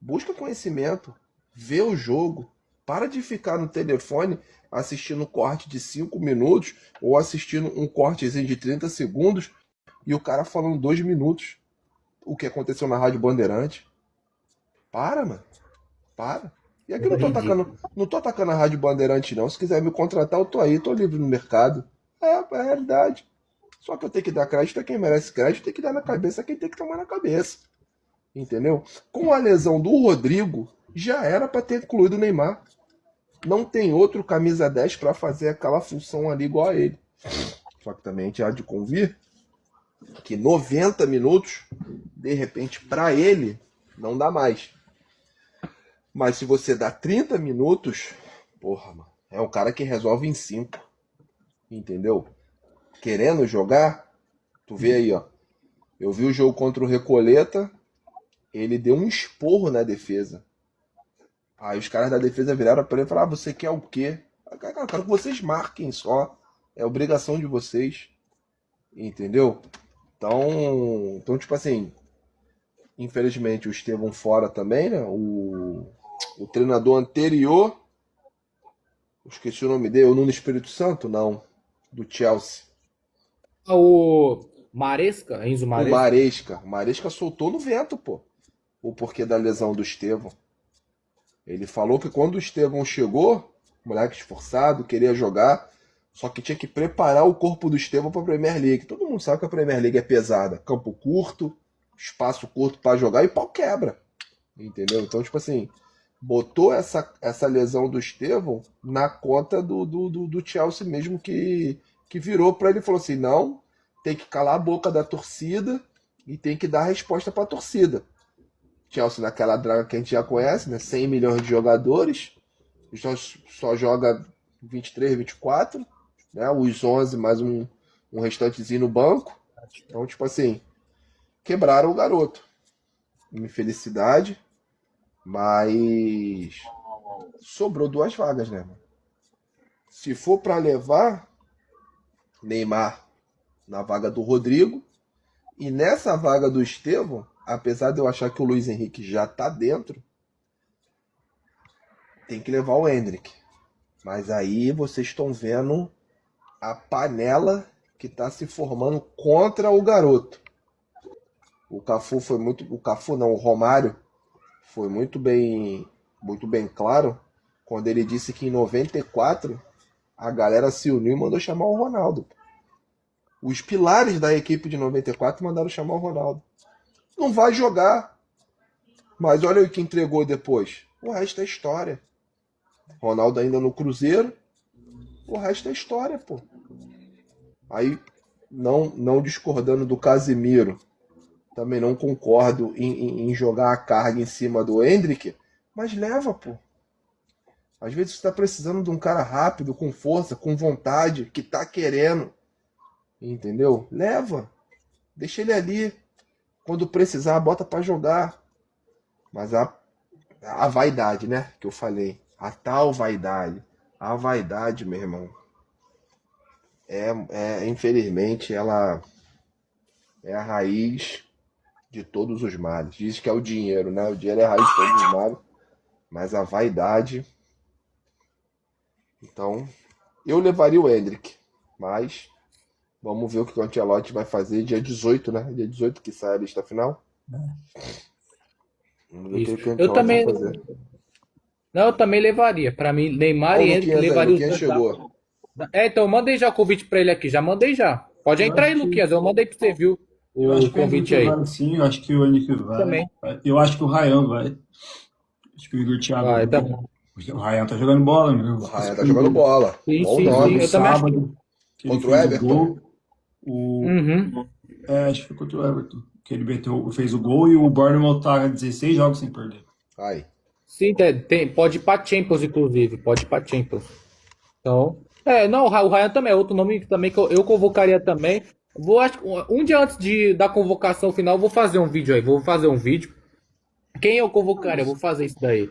Busca conhecimento. Vê o jogo. Para de ficar no telefone assistindo um corte de 5 minutos ou assistindo um cortezinho de 30 segundos e o cara falando 2 minutos o que aconteceu na Rádio Bandeirante. Para, mano. Para. E aqui eu não tô atacando a Rádio Bandeirante, não. Se quiser me contratar, eu tô aí, tô livre no mercado. É a realidade. Só que eu tenho que dar crédito a quem merece crédito, tem que dar na cabeça a quem tem que tomar na cabeça. Entendeu? Com a lesão do Rodrigo, já era pra ter incluído o Neymar. Não tem outro camisa 10 pra fazer aquela função ali igual a ele. Só que também a gente há de convir que 90 minutos, de repente, pra ele, não dá mais. Mas se você dá 30 minutos, porra, mano, é um cara que resolve em 5. Entendeu? Querendo jogar, tu vê aí, ó. Eu vi o jogo contra o Recoleta, ele deu um esporro na defesa. Aí os caras da defesa viraram pra ele e falaram: você quer o quê? Cara, eu quero que vocês marquem só. É obrigação de vocês. Entendeu? Então tipo assim, infelizmente o Estevão fora também, né? O treinador anterior, eu esqueci o nome dele, o Nuno Espírito Santo, não, do Chelsea. O Maresca, Enzo O Maresca. Maresca. O Maresca soltou no vento, pô. O porquê da lesão do Estevão. Ele falou que quando o Estevão chegou, moleque esforçado, queria jogar, só que tinha que preparar o corpo do Estevão para a Premier League. Todo mundo sabe que a Premier League é pesada. Campo curto, espaço curto para jogar e pau quebra. Entendeu? Então, tipo assim, botou essa lesão do Estevão na conta do Chelsea mesmo, que virou para ele e falou assim: não, tem que calar a boca da torcida e tem que dar resposta para a torcida. Chelsea naquela draga que a gente já conhece, né? 100 milhões de jogadores, só joga 23, 24, né? Os 11 mais um restantezinho no banco. Então, tipo assim, quebraram o garoto. Infelicidade, mas sobrou 2 vagas, né, mano? Se for para levar Neymar na vaga do Rodrigo e nessa vaga do Estevão, apesar de eu achar que o Luiz Henrique já tá dentro, tem que levar o Endrick. Mas aí vocês estão vendo a panela que tá se formando contra o garoto. O Romário foi muito bem claro quando ele disse que em 94 a galera se uniu e mandou chamar o Ronaldo. Os pilares da equipe de 94 mandaram chamar o Ronaldo. Não vai jogar. Mas olha o que entregou depois. O resto é história. Ronaldo ainda no Cruzeiro. O resto é história, pô. Aí, não discordando do Casemiro, também não concordo em jogar a carga em cima do Endrick, mas leva, pô. Às vezes você tá precisando de um cara rápido, com força, com vontade, que tá querendo. Entendeu? Leva. Deixa ele ali. Quando precisar, bota pra jogar. Mas a vaidade, né? Que eu falei. A tal vaidade. A vaidade, meu irmão, infelizmente, ela é a raiz de todos os males. Diz que é o dinheiro, né? O dinheiro é a raiz de todos os males, mas a vaidade. Então, eu levaria o Endrick, mas vamos ver o que o Ancelotti vai fazer dia 18, né? Dia 18 que sai a lista final. Vamos ver o Isso. que o Eu Ancelotti vai também, fazer. não, eu também levaria. Pra mim, Neymar Olha o e Endrick Luquinhas aí, o levaria os Luquinhas dois. chegou. Então, eu mandei já o convite pra ele aqui, já mandei já. Pode Eu entrar aí, acho que, Luquinhas, eu mandei pra você, viu? eu O acho que o convite Henrique aí. vai sim, eu acho que o Henrique vai. Também. Eu acho que o Ryan vai. Acho que o Igor Thiago Vai, vai. também. O Ryan tá jogando bola, meu. O Ryan tá jogando bola. Sim, Bom sim, sim. nome. No Eu também acho que. sábado, que ele Contra o fez o Everton. gol. O, Uhum. acho que foi contra o Everton. Que ele fez o gol e o Bournemouth tá 16 jogos sem perder. Ai. Sim, pode ir pra Champions, inclusive. Pode ir pra Champions. Então. Não, o Ryan também é outro nome também que eu convocaria também. Acho que um dia antes da convocação final, eu vou fazer um vídeo aí. Vou fazer um vídeo. Quem eu convocaria? Eu vou fazer isso daí.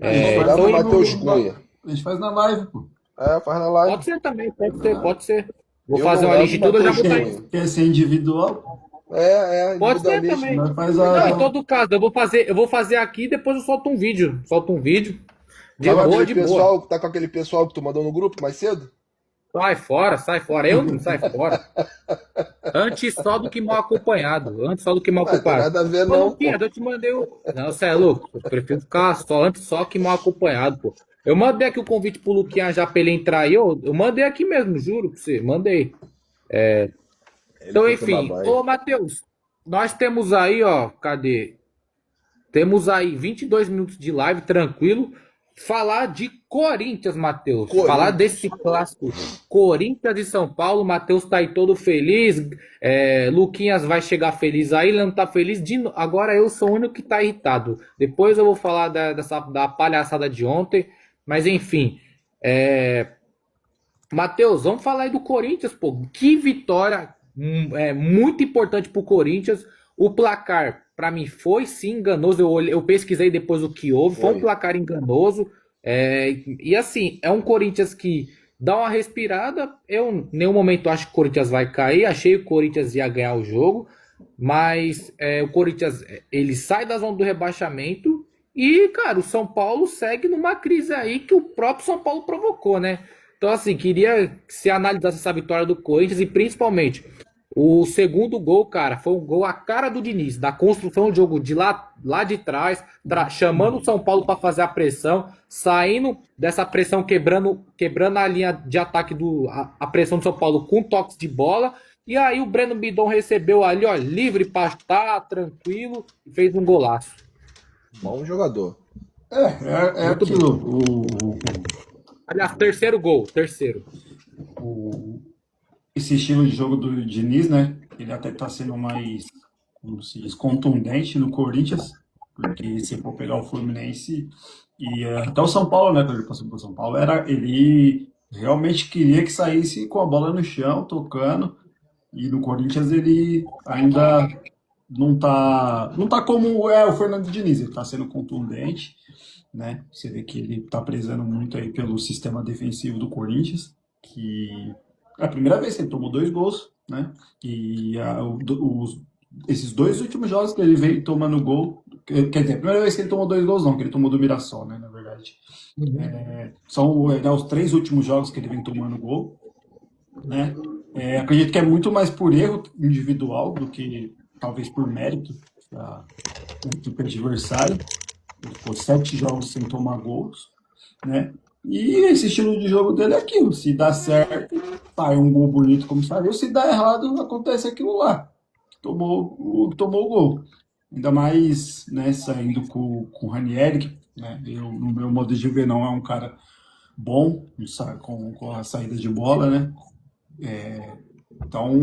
A gente Leva faz o Então, Matheus Cunha. a gente faz na live, pô. Faz na live. pode ser também, pode ser, pode ser. Vou Eu fazer não uma levo lista e tudo, eu já Matheus vou Cunha. estar. Quer ser individual? Pode ser Individualista. também. Nós faz Não, em a. todo caso, eu vou fazer aqui e depois eu solto um vídeo. Solto um vídeo. De Tá com boa, aquele de boa. pessoal, tá com aquele pessoal que tu mandou no grupo mais cedo? Sai fora, sai fora. Eu não saio fora. Antes só do que mal acompanhado. Antes só do que mal Não tem acompanhado. nada a ver, Ô, não, Luquinhas, pô. eu te mandei o. Não, você é louco. Eu prefiro ficar antes só que mal acompanhado, pô. Eu mandei aqui o convite pro Luquinhas já pra ele entrar aí. Eu mandei aqui mesmo, juro pra você. Mandei. Ele Então, foi tomar enfim. banho. Ô, Matheus, nós temos aí, ó. Cadê? Temos aí 22 minutos de live, tranquilo. Falar de Corinthians, Matheus. Corinthians. Falar desse clássico Corinthians e São Paulo. Matheus tá aí todo feliz. Luquinhas vai chegar feliz aí. Ele não tá feliz. Agora eu sou o único que tá irritado. Depois eu vou falar da palhaçada de ontem. Mas enfim. Matheus, vamos falar aí do Corinthians, pô. Que vitória muito importante pro Corinthians. O placar, pra mim, foi sim enganoso. Eu pesquisei depois o que houve. Foi um Foi. placar enganoso. E assim, é um Corinthians que dá uma respirada. Eu, em nenhum momento, acho que o Corinthians vai cair. Achei que o Corinthians ia ganhar o jogo. Mas o Corinthians, ele sai da zona do rebaixamento. E, cara, o São Paulo segue numa crise aí que o próprio São Paulo provocou, né? Então, assim, queria que você analisasse essa vitória do Corinthians e principalmente o segundo gol, cara, foi um gol à cara do Diniz, da construção do jogo de lá de trás, chamando o São Paulo para fazer a pressão, saindo dessa pressão, quebrando a linha de ataque a pressão do São Paulo com toques de bola. E aí o Breno Bidon recebeu ali, ó, livre para estar tranquilo e fez um golaço. Bom jogador. É Muito aquilo. Aliás, terceiro gol, terceiro. Esse estilo de jogo do Diniz, né? Ele até tá sendo mais, como se diz, contundente no Corinthians, porque se for pegar o Fluminense e até o São Paulo, né? Quando ele passou pro São Paulo, ele realmente queria que saísse com a bola no chão, tocando, e no Corinthians ele ainda não tá como é o Fernando Diniz, ele tá sendo contundente, né? Você vê que ele tá prezando muito aí pelo sistema defensivo do Corinthians, que é a primeira vez que ele tomou 2 gols, né? E esses 2 últimos jogos que ele veio tomando gol, quer dizer, a primeira vez que ele tomou 2 gols não, que ele tomou do Mirassol, né, na verdade. São os 3 últimos jogos que ele vem tomando gol, né? Acredito que é muito mais por erro individual do que talvez por mérito da equipe adversária. Ele ficou 7 jogos sem tomar gols, né? E esse estilo de jogo dele é aquilo. Se dá certo, sai um gol bonito como saiu. Se dá errado, acontece aquilo lá. Tomou o gol. Ainda mais, né, saindo com o Ranieri, né? No meu modo de ver, não é um cara bom com a saída de bola, né? Então,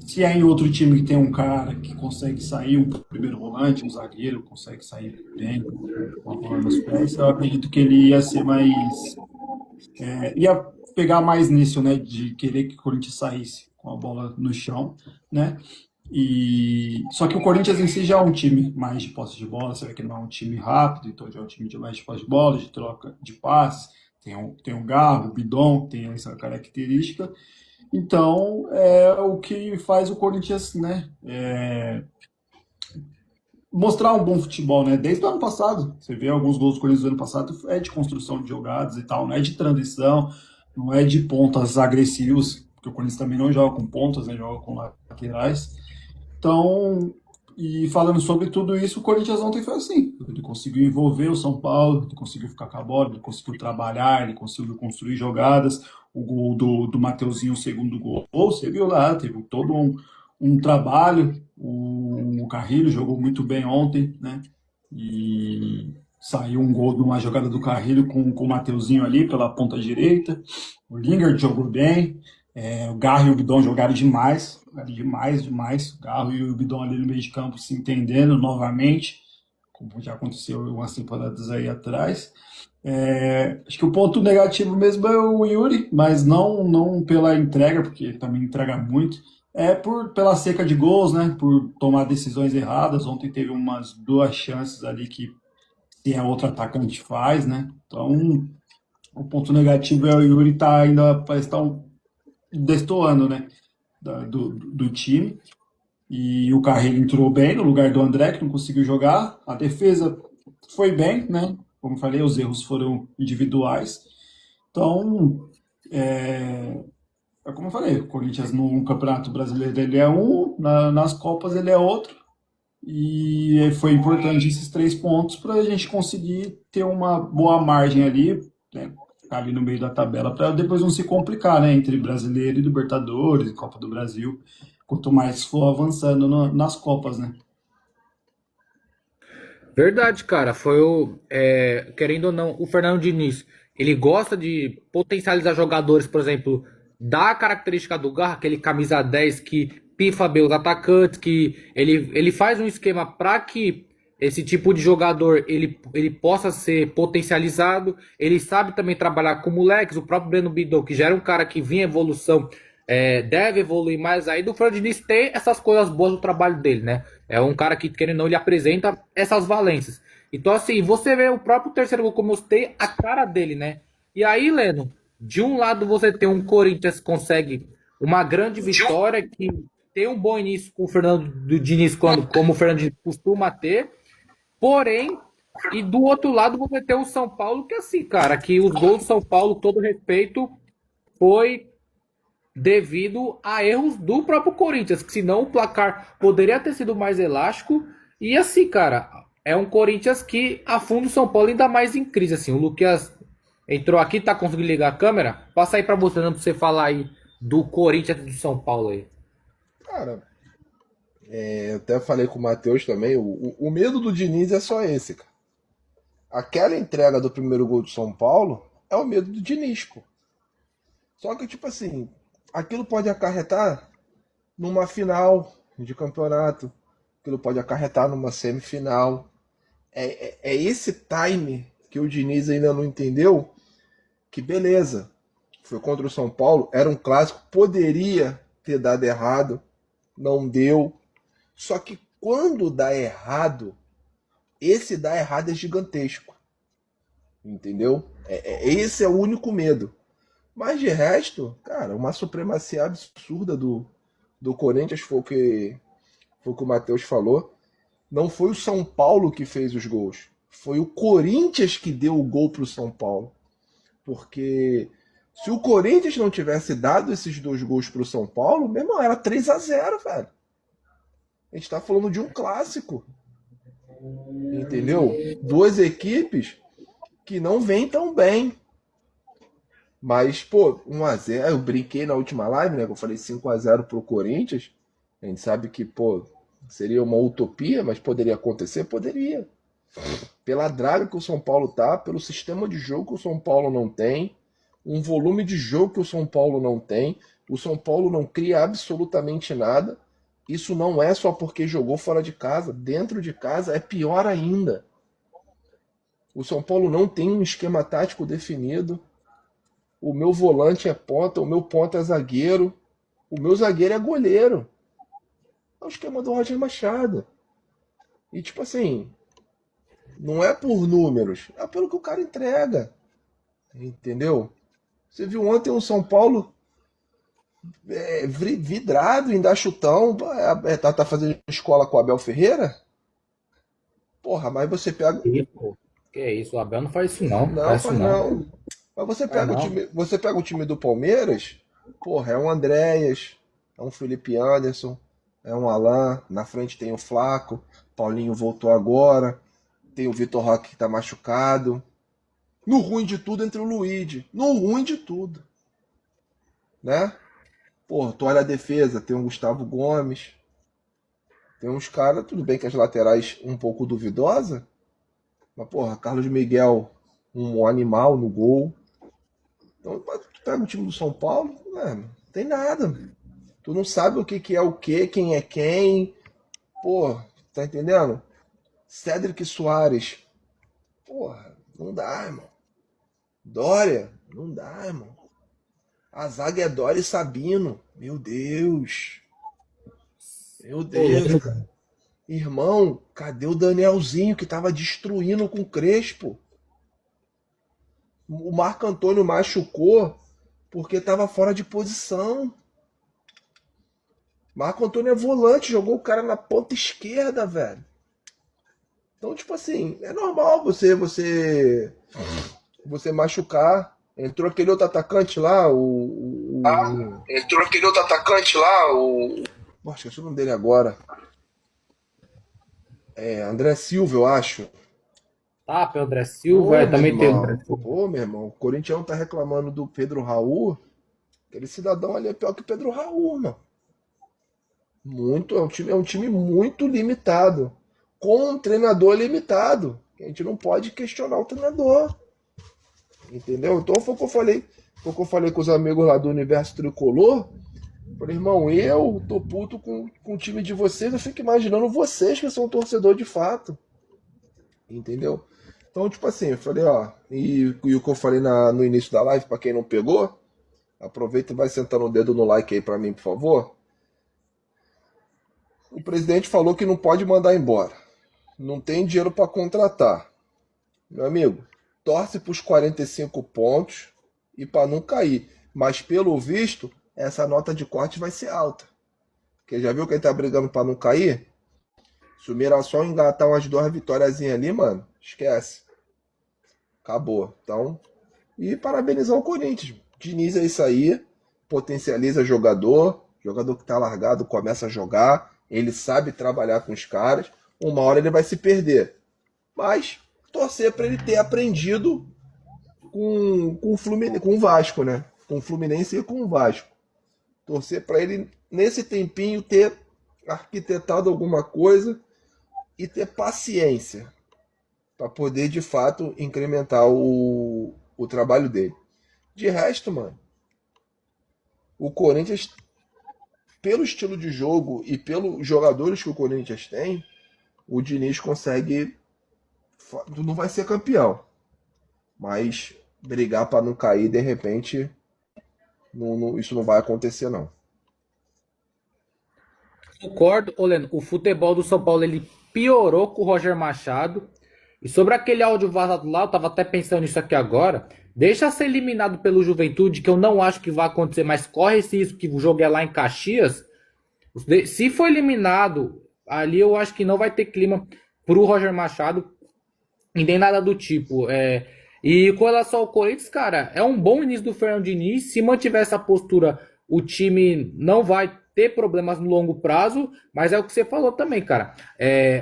se é em outro time que tem um cara que consegue sair, um primeiro volante, um zagueiro, consegue sair bem, com a bola nos pés, eu acredito que ele ia ser mais. Ia pegar mais nisso, né? De querer que o Corinthians saísse com a bola no chão, né? Só que o Corinthians em si já é um time mais de posse de bola, você vê que não é um time rápido, então já é um time de mais de posse de bola, de troca de passes, tem o Garro, o Bidon, tem essa característica. Então, é o que faz o Corinthians, né, mostrar um bom futebol, né? Desde o ano passado. Você vê alguns gols do Corinthians do ano passado, é de construção de jogadas e tal, não é de transição, não é de pontas agressivos, porque o Corinthians também não joga com pontas, né? Joga com laterais. Então, e falando sobre tudo isso, o Corinthians ontem foi assim. Ele conseguiu envolver o São Paulo, ele conseguiu ficar com a bola, ele conseguiu trabalhar, ele conseguiu construir jogadas. O gol do Mateuzinho, o segundo gol, você viu lá, teve todo um trabalho. O Carrilho jogou muito bem ontem, né? E saiu um gol de uma jogada do Carrilho com o Mateuzinho ali pela ponta direita. O Lingard jogou bem. O Garro e o Bidon jogaram demais. Jogaram demais, demais. O Garro e o Bidon ali no meio de campo se entendendo novamente, como já aconteceu umas temporadas aí atrás. Acho que o ponto negativo mesmo é o Yuri, mas não pela entrega, porque ele também entrega muito. Pela seca de gols, né? Por tomar decisões erradas. Ontem teve umas duas chances ali que tem a outra atacante faz, né? Então, o ponto negativo é o Yuri parece estar destoando, né? Do time. E o Carreiro entrou bem no lugar do André, que não conseguiu jogar. A defesa foi bem, né? Como eu falei, os erros foram individuais. Então, como eu falei, o Corinthians no Campeonato Brasileiro ele é um, nas Copas ele é outro. E foi importante esses 3 pontos para a gente conseguir ter uma boa margem ali, né? Ficar ali no meio da tabela, para depois não se complicar, né? Entre Brasileiro e Libertadores e Copa do Brasil, quanto mais for avançando nas Copas, né? Verdade, cara. Foi querendo ou não, o Fernando Diniz, ele gosta de potencializar jogadores, por exemplo, da característica do Garra, aquele camisa 10 que pifa bem os atacantes, que ele faz um esquema para que esse tipo de jogador ele possa ser potencializado. Ele sabe também trabalhar com moleques, o próprio Breno Bidot, que já era um cara que vinha em evolução, deve evoluir mais aí. Do Fernando Diniz ter essas coisas boas do trabalho dele, né? É um cara que, querendo ou não, ele apresenta essas valências. Então, assim, você vê o próprio terceiro gol, como eu citei, a cara dele, né? E aí, Leno, de um lado você tem um Corinthians que consegue uma grande vitória, que tem um bom início com o Fernando Diniz, como o Fernando Diniz costuma ter, porém, e do outro lado você tem o São Paulo, que assim, cara, que os gols do São Paulo, todo respeito, foi devido a erros do próprio Corinthians, que senão o placar poderia ter sido mais elástico. E assim, cara, é um Corinthians que afunda o São Paulo ainda mais em crise. Assim, o Luquinhas entrou aqui, tá conseguindo ligar a câmera? Passa aí pra você, não, pra você falar aí do Corinthians e do São Paulo aí. Cara, eu até falei com o Matheus também, o medo do Diniz é só esse, cara. Aquela entrega do primeiro gol do São Paulo é o medo do Diniz, pô. Só que, tipo assim, aquilo pode acarretar numa final de campeonato, aquilo pode acarretar numa semifinal. É esse time que o Diniz ainda não entendeu, que beleza, foi contra o São Paulo, era um clássico, poderia ter dado errado, não deu. Só que quando dá errado, esse dá errado é gigantesco. Entendeu? Esse é o único medo. Mas de resto, cara, uma supremacia absurda do Corinthians foi o que o Matheus falou. Não foi o São Paulo que fez os gols. Foi o Corinthians que deu o gol pro São Paulo. Porque se o Corinthians não tivesse dado esses 2 gols pro São Paulo, meu irmão, era 3-0, velho. A gente tá falando de um clássico. Entendeu? Duas equipes que não vêm tão bem. Mas, pô, 1-0, eu brinquei na última live, né? Que eu falei 5-0 pro Corinthians. A gente sabe que, pô, seria uma utopia, mas poderia acontecer? Poderia. Pela draga que o São Paulo tá, pelo sistema de jogo que o São Paulo não tem, um volume de jogo que o São Paulo não tem, o São Paulo não cria absolutamente nada. Isso não é só porque jogou fora de casa, dentro de casa é pior ainda. O São Paulo não tem um esquema tático definido. O meu volante é ponta, o meu ponta é zagueiro, o meu zagueiro é goleiro. É o esquema do Roger Machado. E tipo assim, não é por números, é pelo que o cara entrega. Entendeu? Você viu ontem um São Paulo vidrado em dar chutão. Tá fazendo escola com o Abel Ferreira? Porra, mas você pega. Isso. Que isso, o Abel não faz isso não. Não, Faz isso faz não. não. Mas Faz não. você pega o time do Palmeiras, porra, é um Andréas, é um Felipe Anderson, é um Alan, na frente tem o Flaco, Paulinho voltou agora, tem o Vitor Roque que tá machucado. No ruim de tudo, entre o Luigi. No ruim de tudo, né? Porra, tu olha a defesa, tem o Gustavo Gomes, tem uns caras, tudo bem que as laterais um pouco duvidosa, mas porra, Carlos Miguel, um animal no gol. Então, tu pega o time do São Paulo, não tem nada. Tu não sabe o que que é o que, quem é quem. Pô, tá entendendo? Cédric Soares. Porra, não dá, irmão. Dória, não dá, irmão. A zaga é Dória e Sabino. Meu Deus. Meu Ô, Deus. louco. Irmão, cadê o Danielzinho que tava destruindo com o Crespo? O Marco Antônio machucou porque tava fora de posição. Marco Antônio é volante, jogou o cara na ponta esquerda, velho. Então, tipo assim, é normal você machucar. Entrou aquele outro atacante lá, Entrou aquele outro atacante lá, o. Pô, esqueci o nome dele agora. É, André Silva, eu acho. Tá, Pedro André Ô, Silva, meu também tem o André irmão. Silva. Ô, meu irmão. O Corinthians tá reclamando do Pedro Raul. Aquele cidadão ali é pior que o Pedro Raul, mano. Muito, é um time muito limitado. Com um treinador limitado. A gente não pode questionar o treinador. Entendeu? Então foi o que eu falei com os amigos lá do Universo Tricolor. Falei, irmão, eu tô puto com o time de vocês, eu fico imaginando vocês que são torcedor de fato. Entendeu? Então, tipo assim, eu falei, ó, e o que eu falei no início da live, pra quem não pegou, aproveita e vai sentando o dedo no like aí pra mim, por favor. O presidente falou que não pode mandar embora. Não tem dinheiro pra contratar. Meu amigo, torce pros 45 pontos e pra não cair. Mas pelo visto, essa nota de corte vai ser alta. Porque já viu quem tá brigando pra não cair? Se o Mirassol engatar umas duas vitóriazinhas ali, mano, esquece. Acabou. Então, e parabenizar o Corinthians. Diniz é isso aí, potencializa jogador que tá largado começa a jogar, ele sabe trabalhar com os caras, uma hora ele vai se perder. Mas torcer para ele ter aprendido com o Fluminense, com o Vasco, né? Com o Fluminense e com o Vasco. Torcer para ele nesse tempinho ter arquitetado alguma coisa e ter paciência para poder de fato incrementar o trabalho dele. De resto, mano, o Corinthians, pelo estilo de jogo e pelos jogadores que o Corinthians tem, o Diniz consegue. Não vai ser campeão, mas brigar para não cair de repente, isso não vai acontecer, não. Concordo, ô Leno, o futebol do São Paulo ele piorou com o Roger Machado. E sobre aquele áudio vazado lá, eu tava até pensando nisso aqui agora. Deixa ser eliminado pelo Juventude, que eu não acho que vai acontecer, mas corre esse risco que o jogo é lá em Caxias. Se for eliminado, ali eu acho que não vai ter clima pro Roger Machado e nem nada do tipo. E com relação ao Corinthians, cara, é um bom início do Fernando Diniz. Se mantiver essa postura, o time não vai ter problemas no longo prazo, mas é o que você falou também, cara.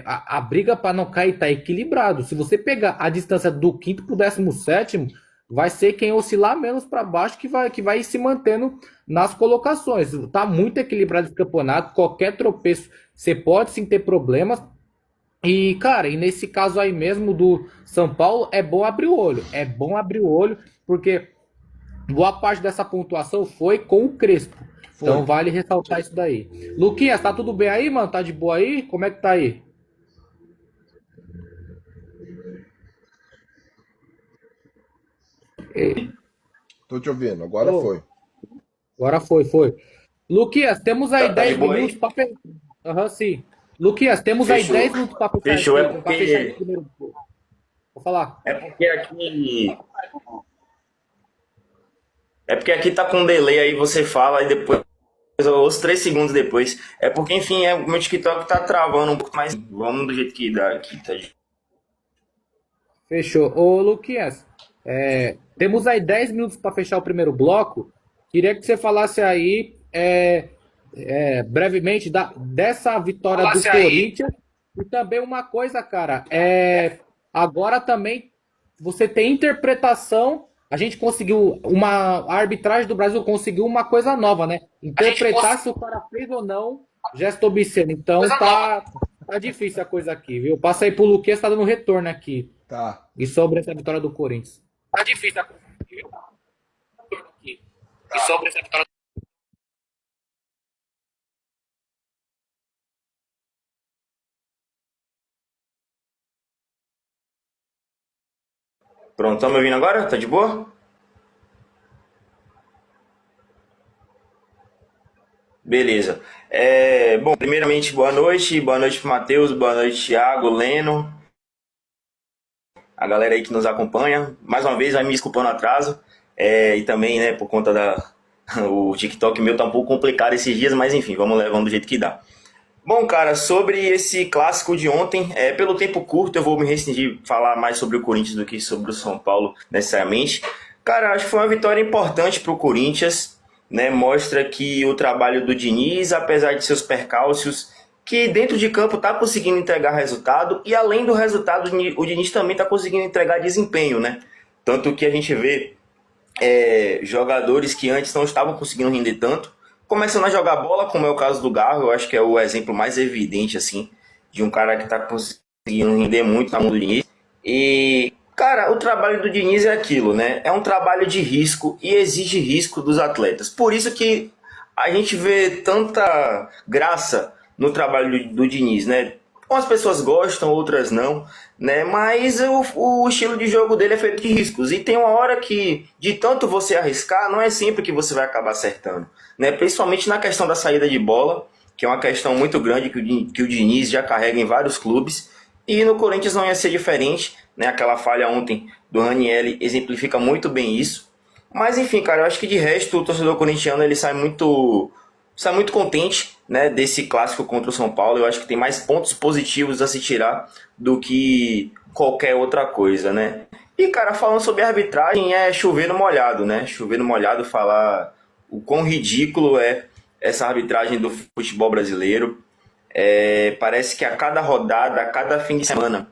A briga para não cair tá equilibrado. Se você pegar a distância do quinto pro 17º, vai ser quem oscilar menos para baixo que vai se mantendo nas colocações. Tá muito equilibrado esse campeonato. Qualquer tropeço, você pode sim ter problemas. E, cara, e nesse caso aí mesmo do São Paulo, é bom abrir o olho. É bom abrir o olho, porque boa parte dessa pontuação foi com o Crespo. Foi. Então vale ressaltar isso daí. Luquinhas, tá tudo bem aí, mano? Tá de boa aí? Como é que tá aí? Tô te ouvindo, agora Ô, foi. agora foi. Luquinhas, temos aí Tá de 10 boa minutos aí? para fechar. Aham, sim. Luquinhas, temos aí Fechou. 10 minutos para Fechou, fechar esse primeiro. Vou falar. é porque aqui É porque aqui tá com um delay, aí você fala e depois eu ouço 3 segundos depois. É porque, enfim, o meu TikTok tá travando um pouco, mas vamos do jeito que dá aqui, tá? Fechou. Ô, Luquinhas, temos aí 10 minutos para fechar o primeiro bloco. Queria que você falasse aí brevemente dessa vitória do Corinthians. E também uma coisa, cara, agora também você tem interpretação. A gente conseguiu a arbitragem do Brasil conseguiu uma coisa nova, né? Interpretar se o cara fez ou não gesto obsceno. Então tá difícil a coisa aqui, viu? Passa aí pro Luquinhas, tá dando retorno aqui. Tá. E sobre essa vitória do Corinthians. Tá difícil a coisa aqui, viu? E sobre essa vitória. Pronto, tá me ouvindo agora? Tá de boa? Beleza. Bom, primeiramente, boa noite. Boa noite pro Matheus, boa noite, Thiago, Leno, a galera aí que nos acompanha. Mais uma vez, vai me desculpando o atraso. E também, né, por conta o TikTok meu tá um pouco complicado esses dias, mas enfim, vamos levando do jeito que dá. Bom, cara, sobre esse clássico de ontem, pelo tempo curto eu vou me restringir a falar mais sobre o Corinthians do que sobre o São Paulo necessariamente. Cara, acho que foi uma vitória importante pro Corinthians, né? Mostra que o trabalho do Diniz, apesar de seus percalços, que dentro de campo tá conseguindo entregar resultado, e além do resultado, o Diniz também tá conseguindo entregar desempenho, né? Tanto que a gente vê jogadores que antes não estavam conseguindo render tanto, começando a jogar bola, como é o caso do Garro. Eu acho que é o exemplo mais evidente, assim, de um cara que está conseguindo render muito na mão do Diniz. E, cara, o trabalho do Diniz é aquilo, né? É um trabalho de risco e exige risco dos atletas. Por isso que a gente vê tanta graça no trabalho do Diniz, né? Umas pessoas gostam, outras não, né? Mas o estilo de jogo dele é feito de riscos. E tem uma hora que, de tanto você arriscar, não é sempre que você vai acabar acertando, né? Principalmente na questão da saída de bola, que é uma questão muito grande que o Diniz já carrega em vários clubes. E no Corinthians não ia ser diferente, né? Aquela falha ontem do Ranieri exemplifica muito bem isso. Mas enfim, cara, eu acho que de resto o torcedor corintiano ele sai muito contente, né, desse clássico contra o São Paulo. Eu acho que tem mais pontos positivos a se tirar do que qualquer outra coisa, né? E, cara, falando sobre arbitragem, é chover no molhado, né? Chover no molhado, falar o quão ridículo é essa arbitragem do futebol brasileiro. Parece que a cada rodada, a cada fim de semana,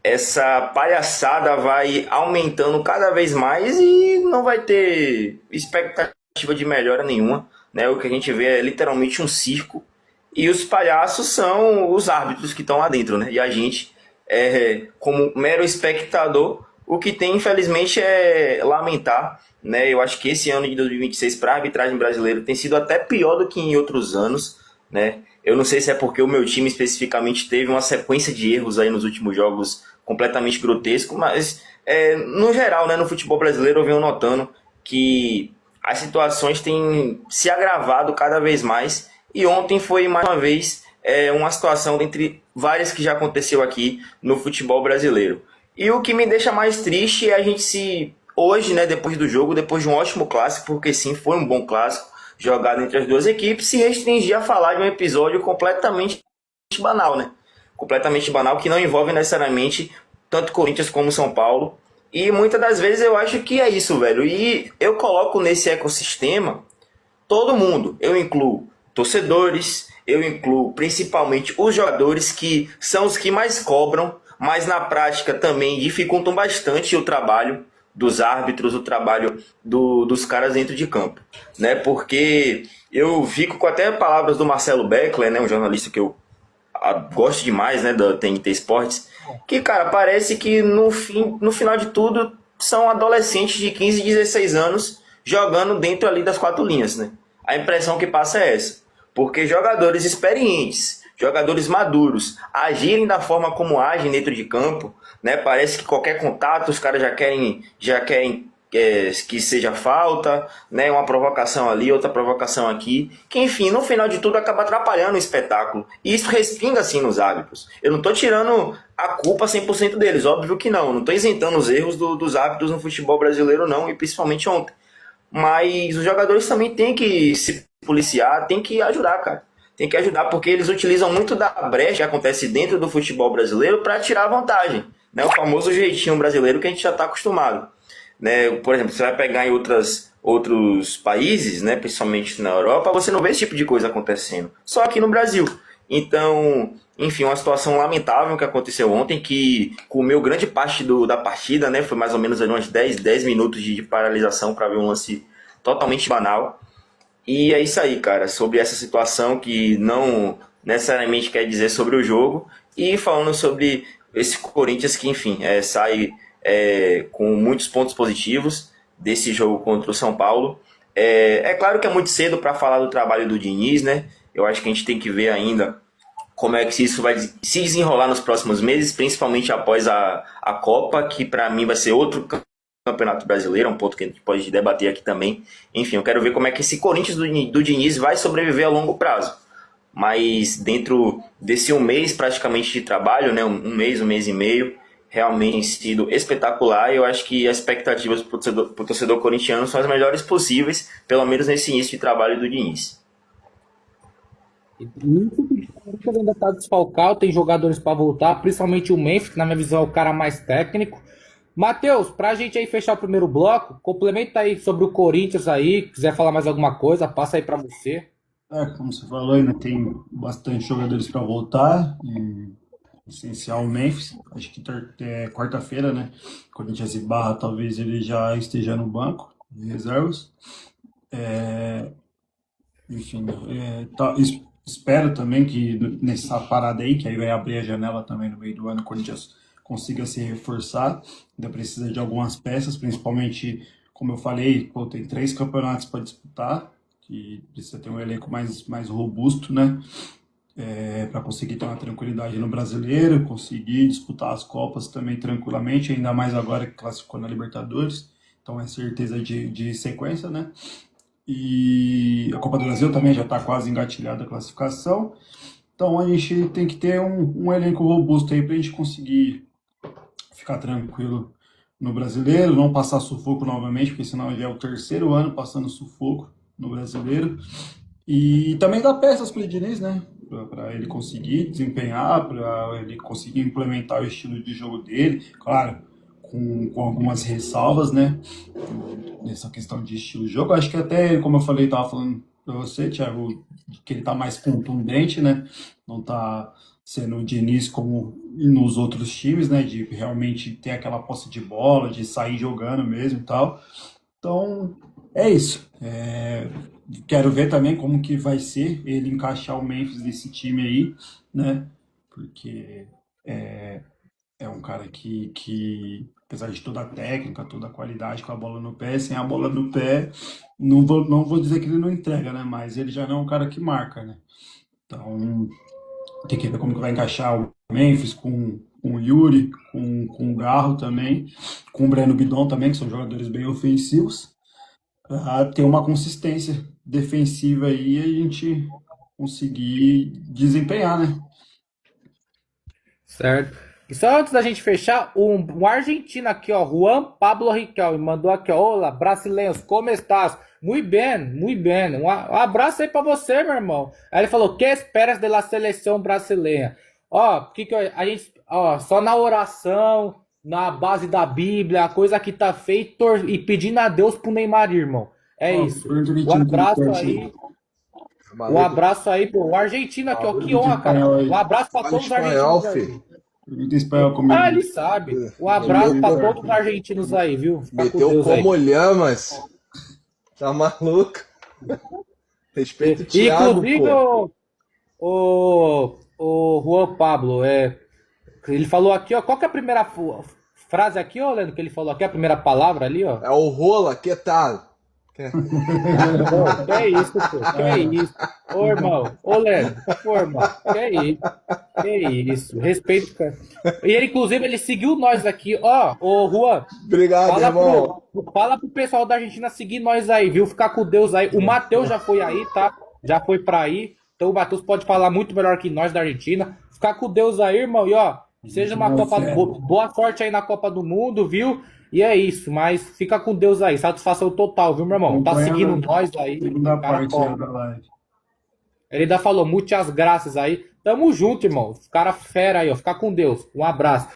essa palhaçada vai aumentando cada vez mais e não vai ter expectativa de melhora nenhuma, né? O que a gente vê é literalmente um circo, e os palhaços são os árbitros que estão lá dentro, né? E a gente, como mero espectador, o que tem, infelizmente, é lamentar, né? Eu acho que esse ano de 2026 para a arbitragem brasileira tem sido até pior do que em outros anos, né? Eu não sei se é porque o meu time especificamente teve uma sequência de erros aí nos últimos jogos completamente grotesco, mas no geral, né, no futebol brasileiro eu venho notando que as situações têm se agravado cada vez mais, e ontem foi mais uma vez uma situação dentre várias que já aconteceu aqui no futebol brasileiro. E o que me deixa mais triste é a gente hoje, né, depois do jogo, depois de um ótimo clássico, porque sim, foi um bom clássico jogado entre as duas equipes, se restringir a falar de um episódio completamente banal, né? Completamente banal, que não envolve necessariamente tanto Corinthians como São Paulo. E muitas das vezes eu acho que é isso, velho. E eu coloco nesse ecossistema todo mundo. Eu incluo torcedores, eu incluo principalmente os jogadores, que são os que mais cobram, mas na prática também dificultam bastante o trabalho dos árbitros, o trabalho dos caras dentro de campo, né? Porque eu fico com até palavras do Marcelo Beckler, né, um jornalista que eu gosto demais, né, da TNT Esportes, que, cara, parece que no final de tudo são adolescentes de 15, 16 anos jogando dentro ali das quatro linhas, né? A impressão que passa é essa, porque jogadores experientes, jogadores maduros, agirem da forma como agem dentro de campo, né? Parece que qualquer contato os caras já querem que seja falta, né? Uma provocação ali, outra provocação aqui, que enfim, no final de tudo acaba atrapalhando o espetáculo. E isso respinga assim nos árbitros. Eu não estou tirando a culpa 100% deles, óbvio que não. Não estou isentando os erros dos árbitros no futebol brasileiro, não, e principalmente ontem. mas os jogadores também têm que se policiar, têm que ajudar, cara. Tem que ajudar porque eles utilizam muito da brecha que acontece dentro do futebol brasileiro para tirar vantagem, né? O famoso jeitinho brasileiro que a gente já está acostumado, né? Por exemplo, você vai pegar em outros países, né, principalmente na Europa, você não vê esse tipo de coisa acontecendo. Só aqui no Brasil. Então, enfim, uma situação lamentável que aconteceu ontem, que comeu grande parte da partida, né? Foi mais ou menos ali uns 10 minutos de paralisação para ver um lance totalmente banal. E é isso aí, cara, sobre essa situação que não necessariamente quer dizer sobre o jogo. E falando sobre esse Corinthians que, enfim, sai com muitos pontos positivos desse jogo contra o São Paulo. É claro que é muito cedo para falar do trabalho do Diniz, né? Eu acho que a gente tem que ver ainda como é que isso vai se desenrolar nos próximos meses, principalmente após a Copa, que para mim vai ser outro Campeonato Brasileiro, é um ponto que a gente pode debater aqui também. Enfim, eu quero ver como é que esse Corinthians do Diniz vai sobreviver a longo prazo. Mas dentro desse um mês praticamente de trabalho, né, um mês e meio, realmente tem sido espetacular. E eu acho que as expectativas para o torcedor corintiano são as melhores possíveis, pelo menos nesse início de trabalho do Diniz. O Corinthians ainda está desfalcado, tem jogadores para voltar, principalmente o Memphis, que na minha visão é o cara mais técnico. Matheus, pra gente aí fechar o primeiro bloco, complementa aí sobre o Corinthians aí, quiser falar mais alguma coisa, passa aí pra você. Como você falou, ainda tem bastante jogadores para voltar, em essencial o Memphis, acho que quarta-feira, né, Corinthians e Barra, talvez ele já esteja no banco de reservas. Enfim, espero também que nessa parada aí, que aí vai abrir a janela também no meio do ano, o Corinthians consiga se reforçar. Ainda precisa de algumas peças, principalmente, como eu falei, tem 3 campeonatos para disputar, que precisa ter um elenco mais robusto, né? Para conseguir ter uma tranquilidade no brasileiro, conseguir disputar as Copas também tranquilamente, ainda mais agora que classificou na Libertadores, então é certeza de sequência, né? E a Copa do Brasil também já está quase engatilhada a classificação, então a gente tem que ter um elenco robusto aí para a gente conseguir ficar tranquilo no brasileiro, não passar sufoco novamente, porque senão já é o 3º ano passando sufoco no brasileiro. E também dar peças para o Diniz, né? Para ele conseguir desempenhar, para ele conseguir implementar o estilo de jogo dele, claro, com algumas ressalvas, né? Nessa questão de estilo de jogo. Acho que até, como eu falei, estava falando para você, Thiago, que ele está mais contundente, né? Não está sendo o Diniz como nos outros times, né? De realmente ter aquela posse de bola, de sair jogando mesmo e tal. Então, é isso. Quero ver também como que vai ser ele encaixar o Memphis nesse time aí, né? Porque é um cara que, apesar de toda a técnica, toda a qualidade com a bola no pé, sem a bola no pé, não vou dizer que ele não entrega, né? Mas ele já não é um cara que marca, né? Então, tem que ver como que vai encaixar o Memphis com o Yuri, com o Garro também, com o Breno Bidon também, que são jogadores bem ofensivos, para ter uma consistência defensiva aí e a gente conseguir desempenhar, né? Certo. E só antes da gente fechar, um argentino aqui, ó, Juan Pablo Riquelme, mandou aqui, ó, olá, brasileiros, como estás? Muito bem, muito bem. Um abraço aí pra você, meu irmão. Aí ele falou, que esperas da seleção brasileira? Ó, a gente, ó, só na oração, na base da Bíblia, a coisa que tá feita e pedindo a Deus pro Neymar, irmão. É isso. Um abraço aí. Um abraço aí, pô. O argentino aqui, ó. Que honra, cara. Um abraço pra todos os argentinos aí. Ele sabe. Um abraço pra todos os argentinos aí, viu? Meteu como lhamas. Tá maluco? Respeito o Thiago, inclusive, o Juan Pablo, ele falou aqui, ó. Qual que é a primeira frase aqui, ó, Leandro, que ele falou aqui? A primeira palavra ali, ó. É o rola, que tal? Que é isso, pô? Que é isso? Ô, irmão, ô, Leandro, ô, irmão, que é isso? Que isso? Respeito, cara. E ele, inclusive, ele seguiu nós aqui, ó, ô, Juan. Obrigado, irmão. Fala pro pessoal da Argentina seguir nós aí, viu? Ficar com Deus aí. O Matheus já foi aí, tá? Já foi pra aí. Então o Matheus pode falar muito melhor que nós da Argentina. Ficar com Deus aí, irmão. E ó, Seja uma Copa. Boa sorte aí na Copa do Mundo, viu? E é isso, mas fica com Deus aí. Satisfação total, viu, meu irmão? Tá seguindo nós aí. Segunda Cara parte top. da live. Ele ainda falou muitas graças aí. Tamo junto, irmão. Cara fera aí, ó. Fica com Deus. Um abraço.